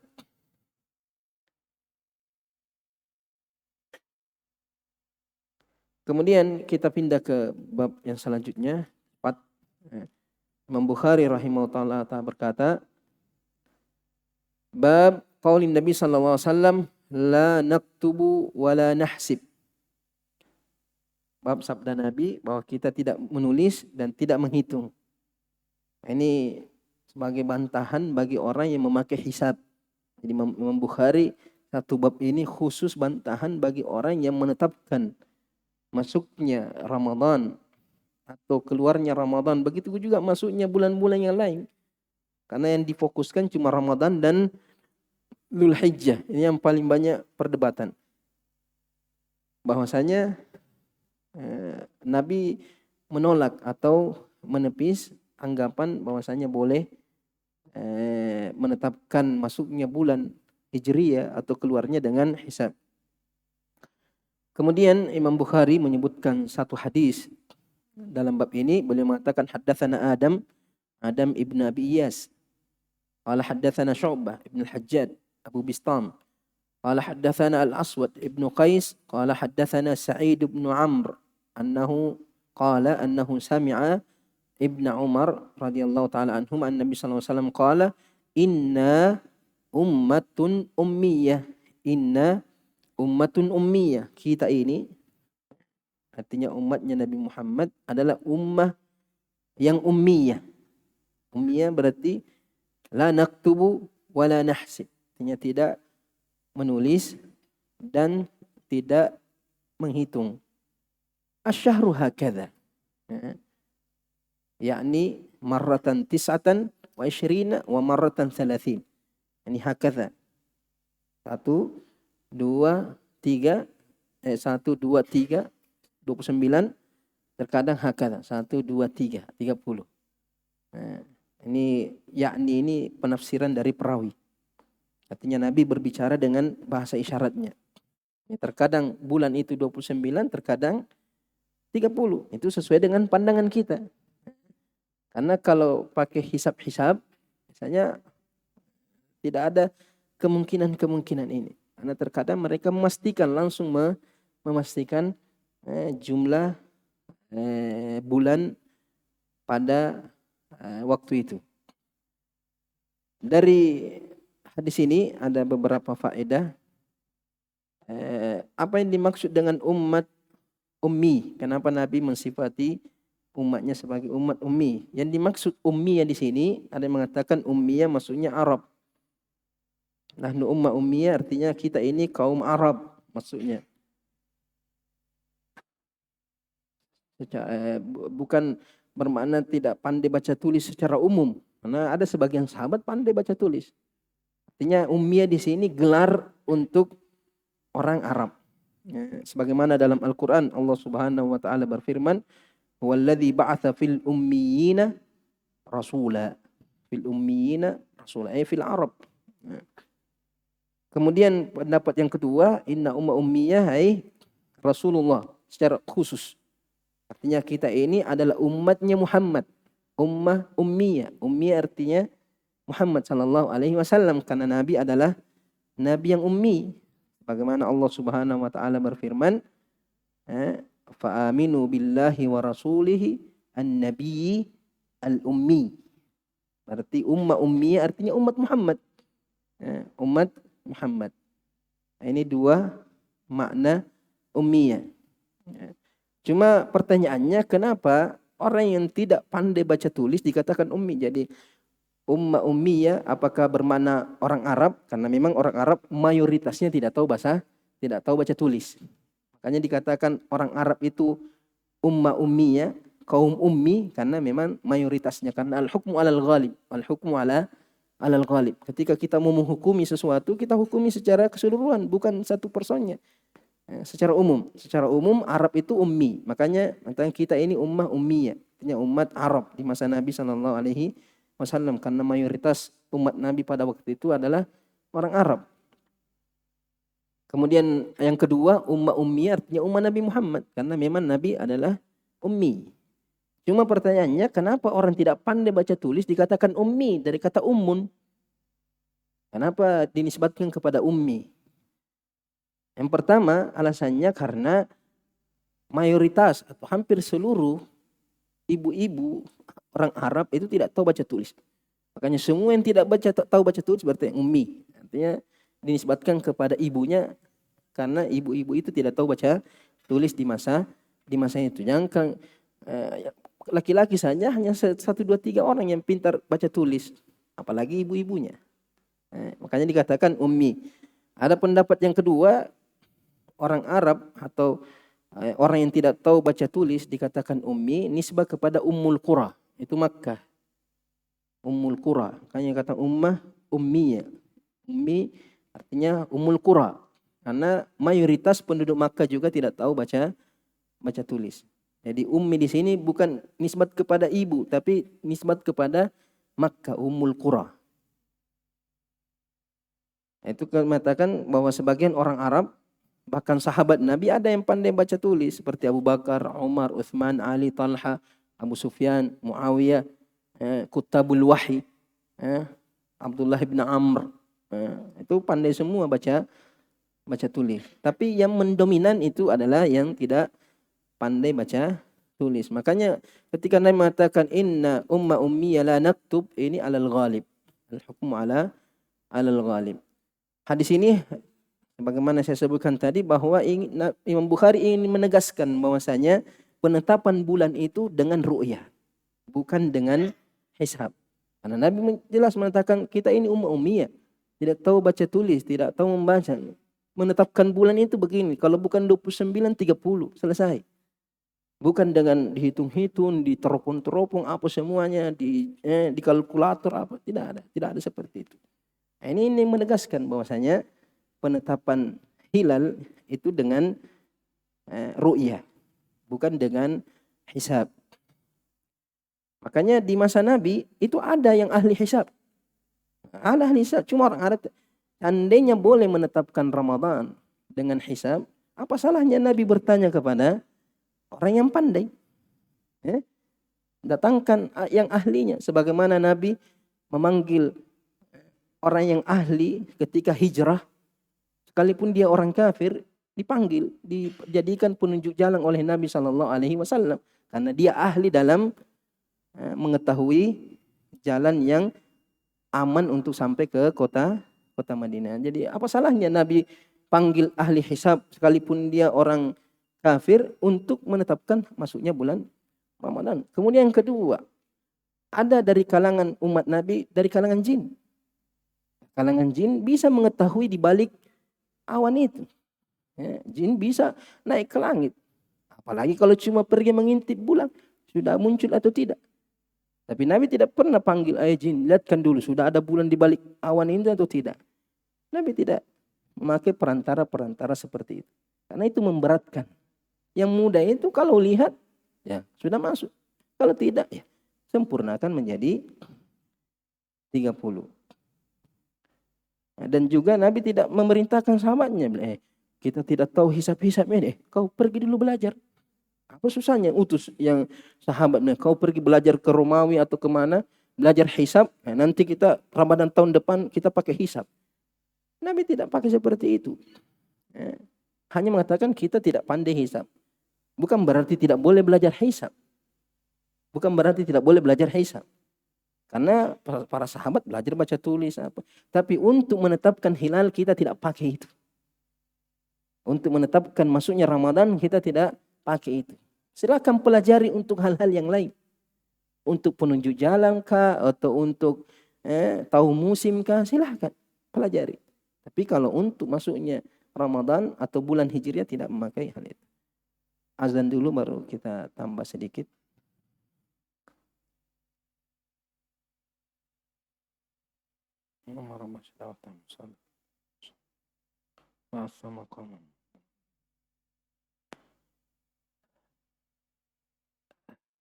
Kemudian kita pindah ke bab yang selanjutnya. Imam Bukhari rahimahullah ta'ala berkata, bab qaulin Nabi sallallahu alaihi wasallam la naktubu wa la nahsib. Bab sabda Nabi bahwa kita tidak menulis dan tidak menghitung. Ini sebagai bantahan bagi orang yang memakai hisab. Jadi Imam Bukhari satu bab ini khusus bantahan bagi orang yang menetapkan masuknya Ramadan atau keluarnya Ramadan. Begitu juga masuknya bulan-bulan yang lain. Karena yang difokuskan cuma Ramadan dan Dzulhijjah. Ini yang paling banyak perdebatan. Bahwasanya Nabi menolak atau menepis anggapan bahwasanya boleh menetapkan masuknya bulan Hijriyah atau keluarnya dengan hisab. Kemudian Imam Bukhari menyebutkan satu hadis dalam bab ini. Beliau mengatakan haddatsana Adam ibn Abi Iyas. Qala haddatsana Syu'bah ibn al-Hajjaj Abu Bistam. Qala haddatsana Al-Aswad ibn Qais. Qala haddatsana Sa'id ibn Amr annahu qala annahu sami'a Ibn Umar radhiyallahu taala anhum an Nabi sallallahu alaihi wasallam qala inna ummatun ummiyah. Inna ummatun ummiyah. Kita ini artinya umatnya Nabi Muhammad adalah ummah yang ummiyah. Ummiyah berarti la naktubu wa la nahsib. Artinya tidak menulis dan tidak menghitung. Asyahru hakadha. Yakni marratan tis'atan wa isyrina wa marratan thalathin. Ini hakadha. 1, 2, 3, 1, 2, 3, 29. Terkadang hakadha. 1, 2, 3, 30. Ini yakni ini penafsiran dari perawi. Artinya Nabi berbicara dengan bahasa isyaratnya. Terkadang bulan itu 29, terkadang 30. Itu sesuai dengan pandangan kita. Karena kalau pakai hisab-hisab, misalnya tidak ada kemungkinan-kemungkinan ini. Karena terkadang mereka memastikan, langsung memastikan jumlah bulan pada waktu itu. Dari hadis ini ada beberapa faedah. Apa yang dimaksud dengan umat ummi? Kenapa Nabi mensifati umatnya sebagai umat ummi? Yang dimaksud ummiyah di sini ada yang mengatakan ummiyah maksudnya Arab. Nahnu umma ummiyah artinya kita ini kaum Arab maksudnya. Bukan bermakna tidak pandai baca tulis secara umum. Karena ada sebagian sahabat pandai baca tulis. Artinya ummiyah di sini gelar untuk orang Arab. Sebagaimana dalam Al-Qur'an Allah Subhanahu wa taala berfirman, "Huwallazi ba'atsa fil ummiyina rasula." Fil ummiyina rasula, fil Arab. Kemudian pendapat yang kedua, inna umma ummiyah Rasulullah secara khusus. Artinya kita ini adalah umatnya Muhammad. Ummah ummiyah. Ummiyah artinya Muhammad sallallahu alaihi wasallam, karena Nabi adalah Nabi yang ummi. Bagaimana Allah Subhanahu wa taala berfirman, fa aminu billahi wa rasulihi an-nabiyyi al-ummi. Berarti ummah ummiyah artinya umat Muhammad. Umat Muhammad. Ini dua makna ummiyah. Cuma pertanyaannya, kenapa orang yang tidak pandai baca tulis dikatakan ummi? Jadi ummah ummiyah apakah bermakna orang Arab? Karena memang orang Arab mayoritasnya tidak tahu baca tulis. Makanya dikatakan orang Arab itu ummah ummiyah, kaum ummi, karena memang mayoritasnya. Karena al-hukmu alal ghalib. Al-hukmu alal ghalib. Ketika kita mau menghukumi sesuatu, kita hukumi secara keseluruhan, bukan satu personnya. Secara umum Arab itu ummi. Makanya kita ini ummah ummiyah, artinya umat Arab di masa Nabi sallallahu alaihi wasallam, karena mayoritas umat Nabi pada waktu itu adalah orang Arab. Kemudian yang kedua, ummah ummiyah artinya umat Nabi Muhammad, karena memang Nabi adalah ummi. Cuma pertanyaannya, kenapa orang tidak pandai baca tulis dikatakan ummi dari kata ummun? Kenapa dinisbatkan kepada ummi? Yang pertama alasannya karena mayoritas atau hampir seluruh ibu-ibu orang Arab itu tidak tahu baca tulis. Makanya semua yang tidak tahu baca tulis berarti ummi. Artinya dinisbatkan kepada ibunya karena ibu-ibu itu tidak tahu baca tulis di masa itu. Jangan laki-laki saja hanya 1, 2, 3 orang yang pintar baca tulis, apalagi ibu-ibunya. Makanya dikatakan ummi. Ada pendapat yang kedua, orang Arab atau orang yang tidak tahu baca tulis dikatakan ummi, nisbah kepada Ummul Qura, itu Makkah. Ummul Qura, makanya kata ummah ummiyah. Ummi artinya Ummul Qura. Karena mayoritas penduduk Makkah juga tidak tahu baca tulis. Jadi ummi di sini bukan nisbat kepada ibu, tapi nisbat kepada Makkah, Ummul Qura. Itu mengatakan bahwa sebagian orang Arab, bahkan sahabat Nabi ada yang pandai baca tulis seperti Abu Bakar, Umar, Uthman, Ali, Talha, Abu Sufyan, Muawiyah, Kutabul Wahyi, Abdullah bin Amr, itu pandai semua baca tulis. Tapi yang mendominan itu adalah yang tidak pandai baca tulis. Makanya ketika Nabi mengatakan inna umma ummiya la naktub, ini alal ghalib. Al-hukmu alal ghalib. Hadis ini sebagaimana saya sebutkan tadi bahwa Imam Bukhari ingin menegaskan bahwasanya penetapan bulan itu dengan ru'yah, bukan dengan hisab. Karena Nabi jelas mengatakan kita ini ummah ummiyah, tidak tahu baca tulis, tidak tahu membaca. Menetapkan bulan itu begini, kalau bukan 29, 30, selesai. Bukan dengan dihitung-hitung, diteropong-teropong apa semuanya, di kalkulator apa, tidak ada seperti itu. Nah, ini menegaskan bahwasanya penetapan hilal itu dengan ru'yah, bukan dengan hisab. Makanya di masa Nabi itu ada yang ahli hisab. Ada ahli hisab, cuma orang Arab. Seandainya boleh menetapkan Ramadan dengan hisab, apa salahnya Nabi bertanya kepada orang yang pandai? Datangkan yang ahlinya. Sebagaimana Nabi memanggil orang yang ahli ketika hijrah, sekalipun dia orang kafir, dipanggil, dijadikan penunjuk jalan oleh Nabi SAW. Karena dia ahli dalam mengetahui jalan yang aman untuk sampai ke kota Madinah. Jadi apa salahnya Nabi panggil ahli hisab sekalipun dia orang kafir untuk menetapkan masuknya bulan Ramadan. Kemudian yang kedua, ada dari kalangan umat Nabi, dari kalangan jin. Kalangan jin bisa mengetahui di balik awan itu. Jin bisa naik ke langit. Apalagi kalau cuma pergi mengintip bulan, sudah muncul atau tidak. Tapi Nabi tidak pernah panggil jin, lihatkan dulu sudah ada bulan di balik awan ini atau tidak. Nabi tidak memakai perantara seperti itu. Karena itu memberatkan. Yang mudah itu kalau lihat, ya sudah masuk. Kalau tidak, ya sempurnakan menjadi 30. Dan juga Nabi tidak memerintahkan sahabatnya, kita tidak tahu hisab-hisabnya, kau pergi dulu belajar. Apa susahnya utus yang sahabatnya, kau pergi belajar ke Romawi atau kemana, belajar hisab, nanti kita Ramadan tahun depan kita pakai hisab. Nabi tidak pakai seperti itu. Hanya mengatakan kita tidak pandai hisab. Bukan berarti tidak boleh belajar hisab. Bukan berarti tidak boleh belajar hisab. Karena para sahabat belajar baca tulis apa. Tapi untuk menetapkan hilal kita tidak pakai itu. Untuk menetapkan masuknya Ramadan kita tidak pakai itu. Silakan pelajari untuk hal-hal yang lain. Untuk penunjuk jalan kah atau untuk tahu musim kah, silakan pelajari. Tapi kalau untuk masuknya Ramadan atau bulan Hijriah tidak memakai hal itu. Azan dulu baru kita tambah sedikit.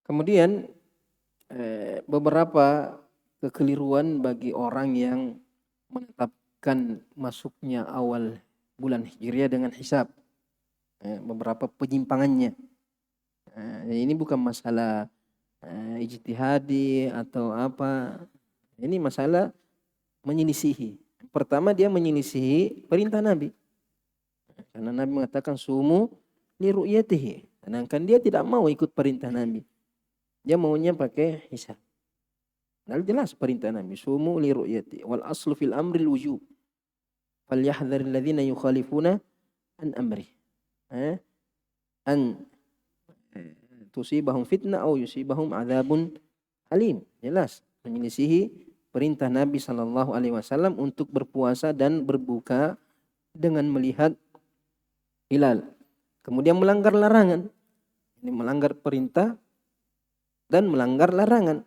Kemudian beberapa kekeliruan bagi orang yang menetapkan masuknya awal bulan Hijriah dengan hisab. Beberapa penyimpangannya. Ini bukan masalah ijtihadi atau apa. Ini masalah menyelisihi. Pertama dia menyelisihi perintah Nabi. Karena Nabi mengatakan sumu li ru'yatihi. Sedangkan dia tidak mau ikut perintah Nabi. Dia maunya pakai hisab. Lalu jelas perintah Nabi, sumu li ru'yati wal aslu fil amri wujub. Falyahdharil ladzina yukhalifuna an amri. An tusibahum fitnah atau yusibahum adzabun alim. Jelas menyelisihi perintah Nabi sallallahu alaihi wasallam untuk berpuasa dan berbuka dengan melihat hilal. Kemudian melanggar larangan. Ini melanggar perintah dan melanggar larangan.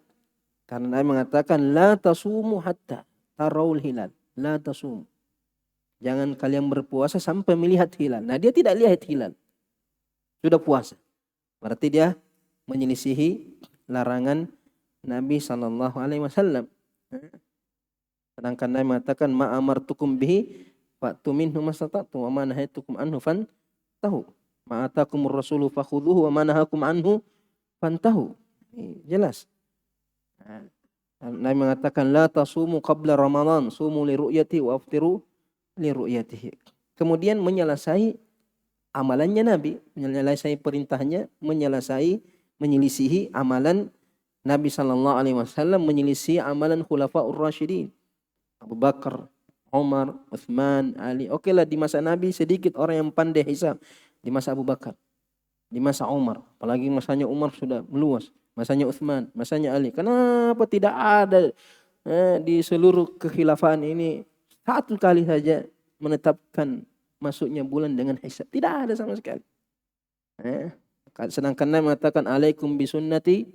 Karena Nabi mengatakan la tasumu hatta tarawul hilal. La tasumu. Jangan kalian berpuasa sampai melihat hilal. Nah, dia tidak lihat hilal. Sudah puasa. Berarti dia menyelisihi larangan Nabi sallallahu alaihi wasallam. Sedangkan Nabi mengatakan ma amartukum bihi fa'tu minhu mastata'tum wa ma nahaitukum anhu fantahu. Ma atakumur rasulu fakhudhuhu wa ma nahakum anhu fantahu. Jelas. Nabi mengatakan la tasumu qabla Ramadan, sumu li ru'yati wa aftiru li ru'yatihi. Kemudian menyelesaikan amalannya Nabi, menyelesaikan perintahnya, menyelisihi amalan Nabi sallallahu alaihi wasallam, menyelisihi amalan khulafaur rasyidin. Abu Bakar, Umar, Utsman, Ali. Oke lah, di masa Nabi sedikit orang yang pandai hisab. Di masa Abu Bakar, di masa Umar, apalagi masanya Umar sudah meluas. Masanya Utsman, masanya Ali. Kenapa tidak ada di seluruh kekhilafan ini satu kali saja menetapkan masuknya bulan dengan hisab? Tidak ada sama sekali. Sedangkan Nabi mengatakan alaikum bisunnati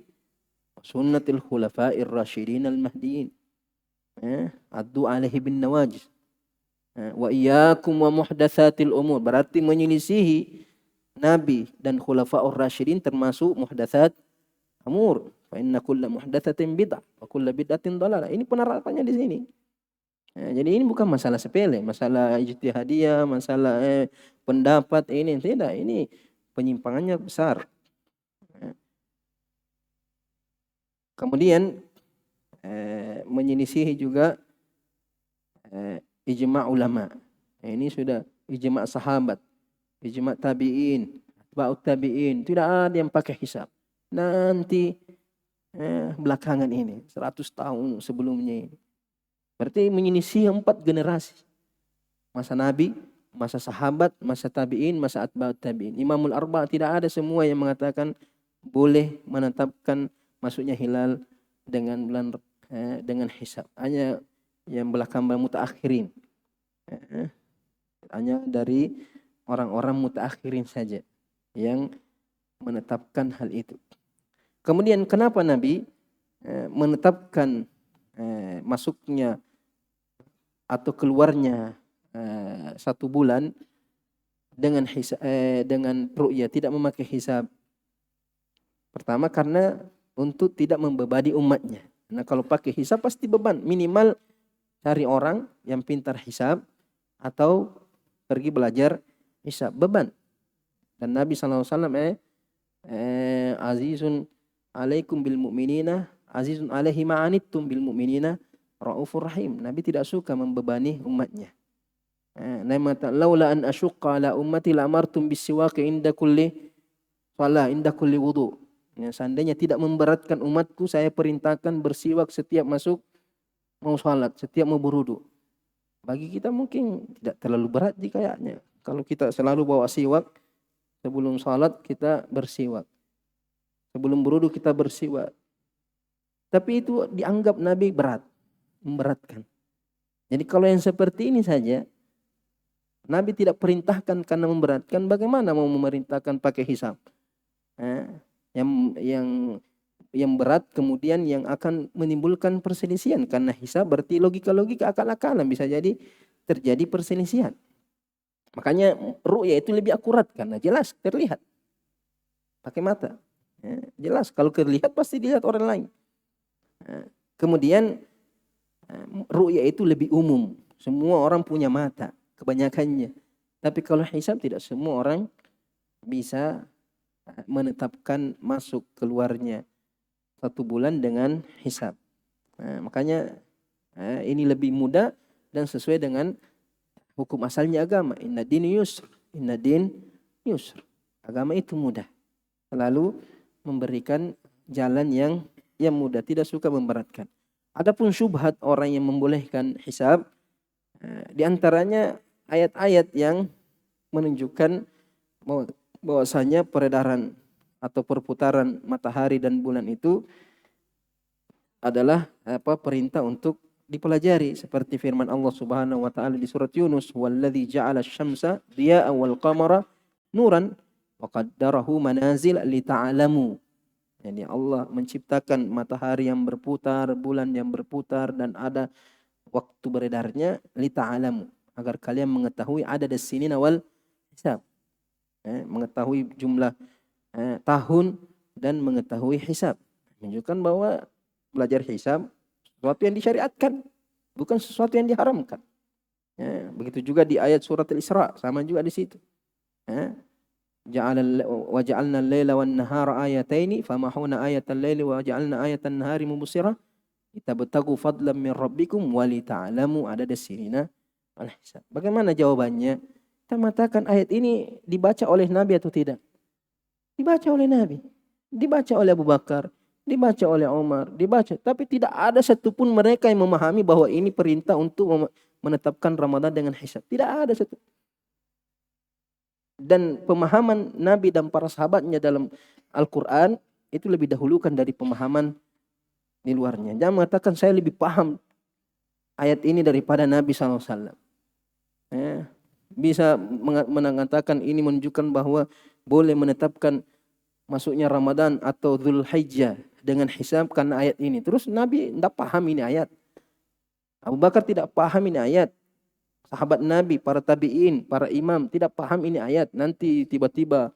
sunnatil khulafa'ir rasyidin al-mahdiyin. Addu alaihi bin nawajis. Wa iyyakum wa muhdatsatil umur. Berarti menyelisihi Nabi dan khulafa'ur rasyidin termasuk muhdatsat umur. Fa inna kulla muhdatsatin bid'ah wa kulla bid'atin dhalalah. Ini penerapannya di sini. Jadi ini bukan masalah sepele, masalah ijtihadiyah, masalah pendapat ini tidak, ini penyimpangannya besar. Kemudian menyelisihi juga ijma' ulama. Ini sudah ijma' sahabat, ijma' tabi'in, atba'ut tabi'in, tidak ada yang pakai hisab. Nanti belakangan ini 100 tahun sebelumnya ini. Berarti menyelisihi 4 generasi. Masa Nabi, masa sahabat, masa tabi'in, masa atba'ut tabi'in. Imamul Arba' tidak ada semua yang mengatakan boleh menetapkan masuknya hilal dengan bulan dengan hisab. Hanya yang belakang mutaakhirin. Hanya dari orang-orang mutaakhirin saja yang menetapkan hal itu. Kemudian kenapa Nabi menetapkan masuknya atau keluarnya 1 bulan dengan hisab, dengan ru'yah, tidak memakai hisab? Pertama karena untuk tidak membebani umatnya. Nah, kalau pakai hisab pasti beban. Minimal cari orang yang pintar hisab atau pergi belajar hisab, beban. Dan Nabi SAW azizun alaikum bil mu'minina azizun alaihi ma'anittum bil mu'minina raufur rahim. Nabi tidak suka membebani umatnya. Nabi mengatakan laula an asyqa ala ummati la amartum bisiwaki inda kulli shalah inda kulli wudu. Ya, seandainya tidak memberatkan umatku, saya perintahkan bersiwak setiap masuk mau salat, setiap mau berwudu. Bagi kita mungkin tidak terlalu berat kayaknya. Kalau kita selalu bawa siwak, sebelum salat kita bersiwak, sebelum berwudu kita bersiwak. Tapi itu dianggap Nabi berat, memberatkan. Jadi kalau yang seperti ini saja Nabi tidak perintahkan karena memberatkan, bagaimana mau memerintahkan pakai hisab? Yang berat kemudian yang akan menimbulkan perselisihan, karena hisab berarti logika-logika akal-akalan, bisa jadi terjadi perselisihan. Makanya ru'yah itu lebih akurat karena jelas terlihat pakai mata. Jelas kalau terlihat pasti dilihat orang lain. Kemudian ru'yah itu lebih umum, semua orang punya mata kebanyakannya. Tapi kalau hisab tidak semua orang bisa menetapkan masuk keluarnya 1 bulan dengan hisab. Makanya ini lebih mudah dan sesuai dengan hukum asalnya agama. Inna din yusr, inna din yusr. Agama itu mudah. selalu memberikan jalan yang mudah, tidak suka memberatkan. Adapun syubhat orang yang membolehkan hisab, di antaranya ayat-ayat yang menunjukkan bahwasanya peredaran atau perputaran matahari dan bulan itu adalah perintah untuk dipelajari, seperti firman Allah Subhanahu wa taala di surat Yunus, "Walladzi ja'ala asy-syamsa diya'an wal qamara nuran wa qaddarahu manazil lita'lamu." Jadi Allah menciptakan matahari yang berputar, bulan yang berputar, dan ada waktu beredarnya lita'lamu, agar kalian mengetahui adad as-sinina wal hisab. Mengetahui jumlah tahun dan mengetahui hisab. Menunjukkan bahwa belajar hisab sesuatu yang disyariatkan, bukan sesuatu yang diharamkan. Begitu juga di ayat surat Al-Isra, sama juga di situ. Waja'alna al-laila wan-nahara ayataini famahuna ayatal laili wa ja'alna ayatan nahari mubsirah litabtagu fadlan min rabbikum wa lita'lamu adadas sinina wal hisab. Bagaimana jawabannya? Kita mengatakan ayat ini dibaca oleh Nabi atau tidak? Dibaca oleh Nabi, dibaca oleh Abu Bakar, dibaca oleh Umar, dibaca. Tapi tidak ada satupun mereka yang memahami bahwa ini perintah untuk menetapkan Ramadan dengan hisab. Tidak ada satu. Dan pemahaman Nabi dan para sahabatnya dalam Al-Quran itu lebih dahulukan dari pemahaman di luarnya. Jangan mengatakan saya lebih paham ayat ini daripada Nabi SAW. Bisa mengatakan ini menunjukkan bahwa boleh menetapkan masuknya Ramadan atau Dzulhijjah dengan hisab karena ayat ini. Terus Nabi tidak paham ini ayat. Abu Bakar tidak paham ini ayat. Sahabat Nabi, para tabi'in, para imam tidak paham ini ayat. Nanti tiba-tiba,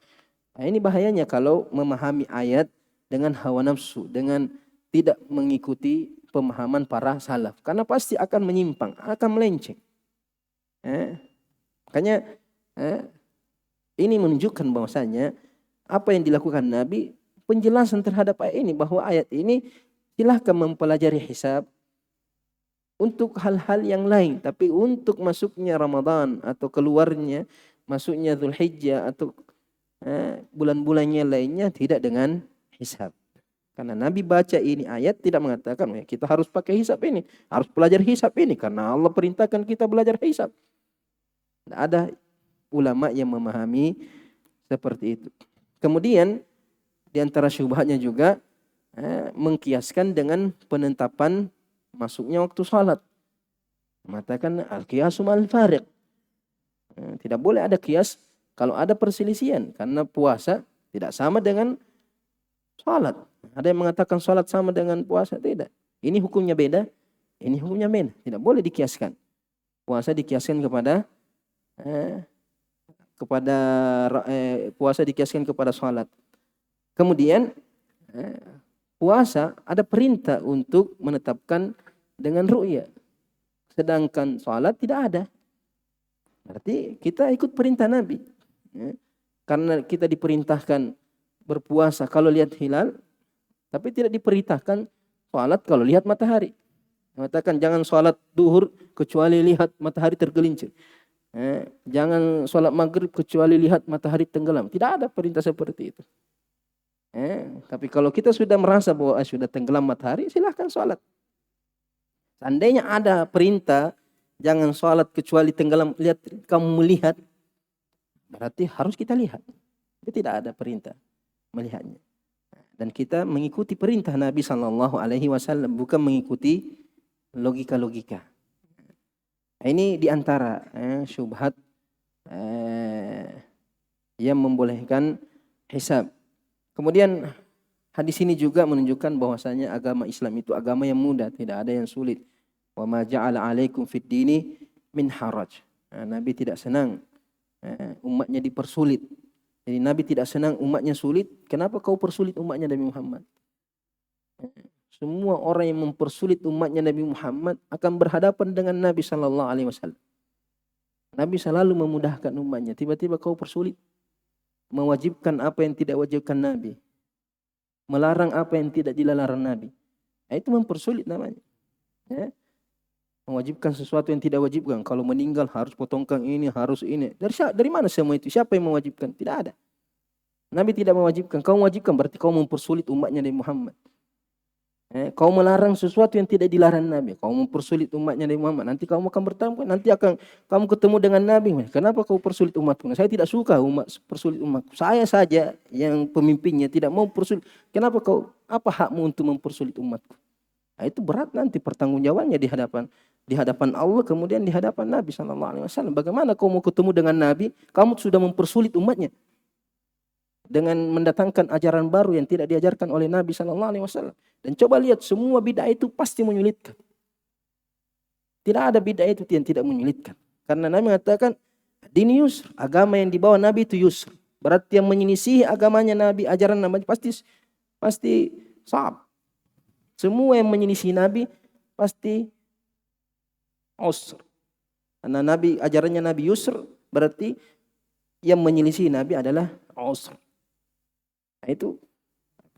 ini bahayanya kalau memahami ayat dengan hawa nafsu, dengan tidak mengikuti pemahaman para salaf. Karena pasti akan menyimpang, akan melenceng. Makanya ini menunjukkan bahwasanya apa yang dilakukan Nabi, penjelasan terhadap ayat ini, bahwa ayat ini silahkan mempelajari hisab untuk hal-hal yang lain, tapi untuk masuknya Ramadan atau keluarnya, masuknya Dzulhijjah atau bulan-bulannya lainnya tidak dengan hisab. Karena Nabi baca ini ayat tidak mengatakan kita harus pakai hisab ini, harus belajar hisab ini karena Allah perintahkan kita belajar hisab. Tidak ada ulama yang memahami seperti itu. Kemudian di antara syubhatnya juga mengkiaskan dengan penetapan masuknya waktu salat. Mengatakan al-qiyasu ma'al fariq. Tidak boleh ada kias kalau ada perselisihan, karena puasa tidak sama dengan salat. Ada yang mengatakan salat sama dengan puasa, tidak. Ini hukumnya beda, ini hukumnya beda. Tidak boleh dikiaskan. Puasa dikiaskan puasa dikiaskan kepada salat. Kemudian puasa ada perintah untuk menetapkan dengan ru'ya. Sedangkan salat tidak ada. Berarti kita ikut perintah Nabi. Karena kita diperintahkan berpuasa kalau lihat hilal, tapi tidak diperintahkan salat kalau lihat matahari. Mengatakan jangan salat duhur kecuali lihat matahari tergelincir. Jangan salat maghrib kecuali lihat matahari tenggelam. Tidak ada perintah seperti itu. Tapi kalau kita sudah merasa bahwa sudah tenggelam matahari, silahkan sholat. Seandainya ada perintah jangan sholat kecuali tenggelam, lihat kamu melihat, berarti harus kita lihat. Tapi tidak ada perintah melihatnya. Dan kita mengikuti perintah Nabi SAW, bukan mengikuti logika-logika. Ini diantara syubhat yang membolehkan hisab. Kemudian hadis ini juga menunjukkan bahwasanya agama Islam itu agama yang mudah, tidak ada yang sulit. Wa ma ja'ala 'alaikum fid dini min haraj. Nabi tidak senang umatnya dipersulit. Jadi Nabi tidak senang umatnya sulit. Kenapa kau persulit umatnya Nabi Muhammad? Semua orang yang mempersulit umatnya Nabi Muhammad akan berhadapan dengan Nabi sallallahu alaihi wasallam. Nabi selalu memudahkan umatnya. Tiba-tiba kau persulit. Mewajibkan apa yang tidak wajibkan Nabi. Melarang apa yang tidak dilarang Nabi. Itu mempersulit namanya. Mewajibkan sesuatu yang tidak wajibkan. Kalau meninggal harus potongkan ini, harus ini. Dari mana semua itu? Siapa yang mewajibkan? Tidak ada. Nabi tidak mewajibkan. Kau mewajibkan berarti kau mempersulit umatnya Nabi Muhammad. Kau melarang sesuatu yang tidak dilarang Nabi. Kau mempersulit umatnya Nabi Muhammad. Nanti kamu akan bertemu, nanti akan kamu ketemu dengan Nabi. Kenapa kau persulit umatku? Saya tidak suka umat persulit umatku. Saya saja yang pemimpinnya tidak mau persulit. Kenapa kau? Apa hakmu untuk mempersulit umatku? Nah, itu berat nanti pertanggungjawabannya di hadapan Allah, kemudian di hadapan Nabi SAW. Bagaimana kau mau ketemu dengan Nabi? Kamu sudah mempersulit umatnya dengan mendatangkan ajaran baru yang tidak diajarkan oleh Nabi SAW. Dan coba lihat, semua bid'ah itu pasti menyulitkan. Tidak ada bid'ah itu yang tidak menyulitkan. Karena Nabi mengatakan, dini yusr, agama yang dibawa Nabi itu yusr. Berarti yang menyelisihi agamanya Nabi, ajaran Nabi pasti sa'ab. Semua yang menyelisihi Nabi pasti usr. Karena Nabi, ajarannya Nabi yusr, berarti yang menyelisihi Nabi adalah usr. Nah, itu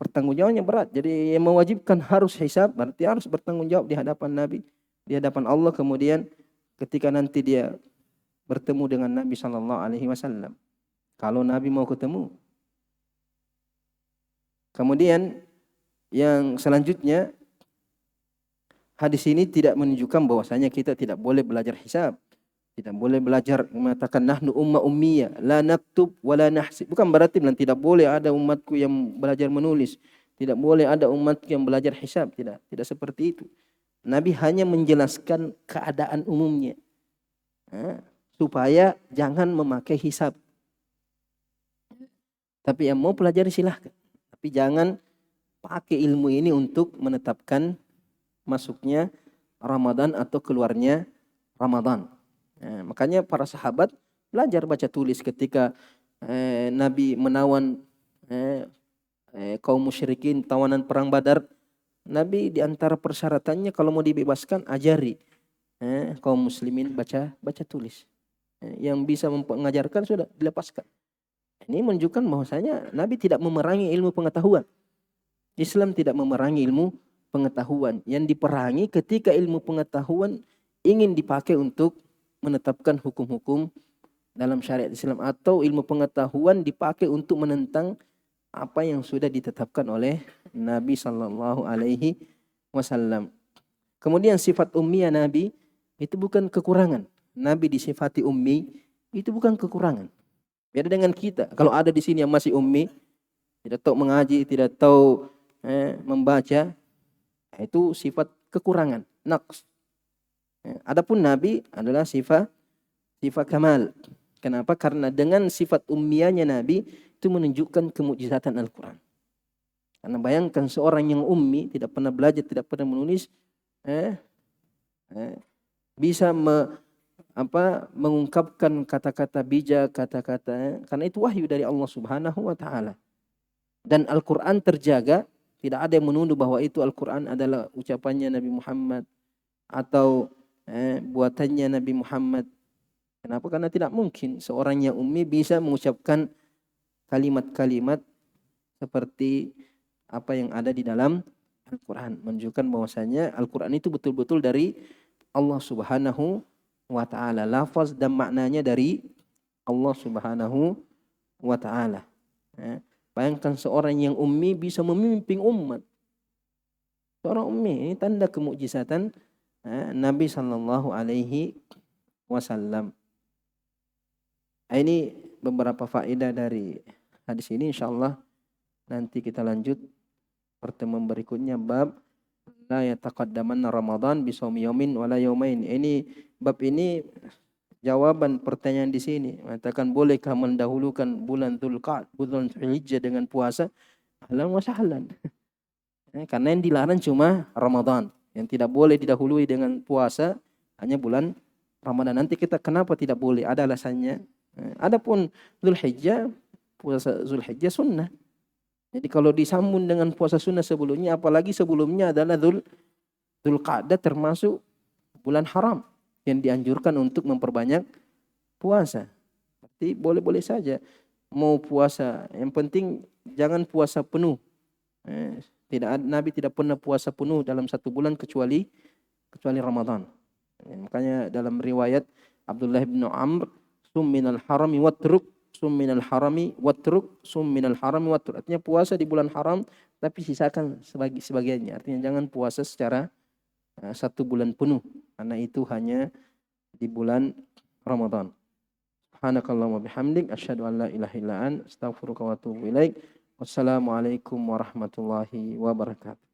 pertanggungjawabannya berat. Jadi yang mewajibkan harus hisab, berarti harus bertanggung jawab di hadapan Nabi, di hadapan Allah. Kemudian ketika nanti dia bertemu dengan Nabi SAW, kalau Nabi mau ketemu. Kemudian yang selanjutnya, hadis ini tidak menunjukkan bahwasanya kita tidak boleh belajar hisab. Tidak boleh belajar, mengatakan nahnu umma ummiyah, la naktub wa la nahsib. Bukan berarti tidak boleh ada umatku yang belajar menulis. Tidak boleh ada umatku yang belajar hisab. Tidak seperti itu. Nabi hanya menjelaskan keadaan umumnya. Supaya jangan memakai hisab. Tapi yang mau pelajari silahkan. Tapi jangan pakai ilmu ini untuk menetapkan masuknya Ramadan atau keluarnya Ramadan. Makanya para sahabat belajar baca tulis ketika Nabi menawan kaum musyrikin, tawanan perang Badar. Nabi di antara persyaratannya kalau mau dibebaskan, ajari kaum muslimin baca tulis. Yang bisa mengajarkan sudah dilepaskan. Ini menunjukkan bahwasanya Nabi tidak memerangi ilmu pengetahuan. Islam tidak memerangi ilmu pengetahuan. Yang diperangi ketika ilmu pengetahuan ingin dipakai untuk menetapkan hukum-hukum dalam syariat Islam, atau ilmu pengetahuan dipakai untuk menentang apa yang sudah ditetapkan oleh Nabi SAW. Kemudian sifat ummiyah Nabi itu bukan kekurangan. Nabi disifati ummi itu bukan kekurangan. Beda dengan kita. Kalau ada di sini yang masih ummi, tidak tahu mengaji, tidak tahu membaca, itu sifat kekurangan, naqs. Adapun Nabi adalah sifat kamal. Kenapa? Karena dengan sifat ummiyahnya Nabi itu menunjukkan kemukjizatan Al-Quran. Karena bayangkan seorang yang ummi, tidak pernah belajar, tidak pernah menulis, bisa mengungkapkan kata-kata bijak, kata-kata, karena itu wahyu dari Allah Subhanahu wa taala. Dan Al-Quran terjaga, tidak ada yang menuduh bahwa itu Al-Quran adalah ucapannya Nabi Muhammad atau buatannya Nabi Muhammad. Kenapa? Karena tidak mungkin seorang yang ummi bisa mengucapkan kalimat-kalimat seperti apa yang ada di dalam Al-Quran. Menunjukkan bahwasanya Al-Quran itu betul-betul dari Allah Subhanahu wa ta'ala. Lafaz dan maknanya dari Allah Subhanahu wa ta'ala. Bayangkan seorang yang ummi bisa memimpin umat. Seorang ummi ini tanda kemukjizatan Nabi sallallahu alaihi wasallam. Ini beberapa faedah dari hadis ini, insyaallah nanti kita lanjut pertemuan berikutnya, bab la yataqaddamanna Ramadan bi shaumi yaumin wala yaumain. Ini bab ini jawaban pertanyaan di sini. Mengatakan bolehkah mendahulukan bulan Dzulqa'dah, bulan Dzulhijjah dengan puasa? Ahlan wa sahlan. Karena yang dilarang cuma Ramadan. Yang tidak boleh didahului dengan puasa hanya bulan Ramadan. Nanti kita kenapa tidak boleh? Ada alasannya. Adapun Dzulhijjah, puasa Dzulhijjah sunnah. Jadi kalau disambung dengan puasa sunnah sebelumnya, apalagi sebelumnya adalah Dzulqa'dah, termasuk bulan haram yang dianjurkan untuk memperbanyak puasa. Berarti boleh-boleh saja mau puasa. Yang penting jangan puasa penuh. Nabi tidak pernah puasa penuh dalam satu bulan kecuali Ramadan. Makanya dalam riwayat Abdullah bin Amr, sum minal harami watruk sum minal harami watruk sum minal harami watruk. Artinya puasa di bulan haram tapi sisakan sebagiannya. Artinya jangan puasa secara 1 bulan penuh karena itu hanya di bulan Ramadan. Subhanakallahumma bihamdik asyhadu an la ilaha illa anta astaghfiruka wa atubu ilaik. Wassalamualaikum warahmatullahi wabarakatuh.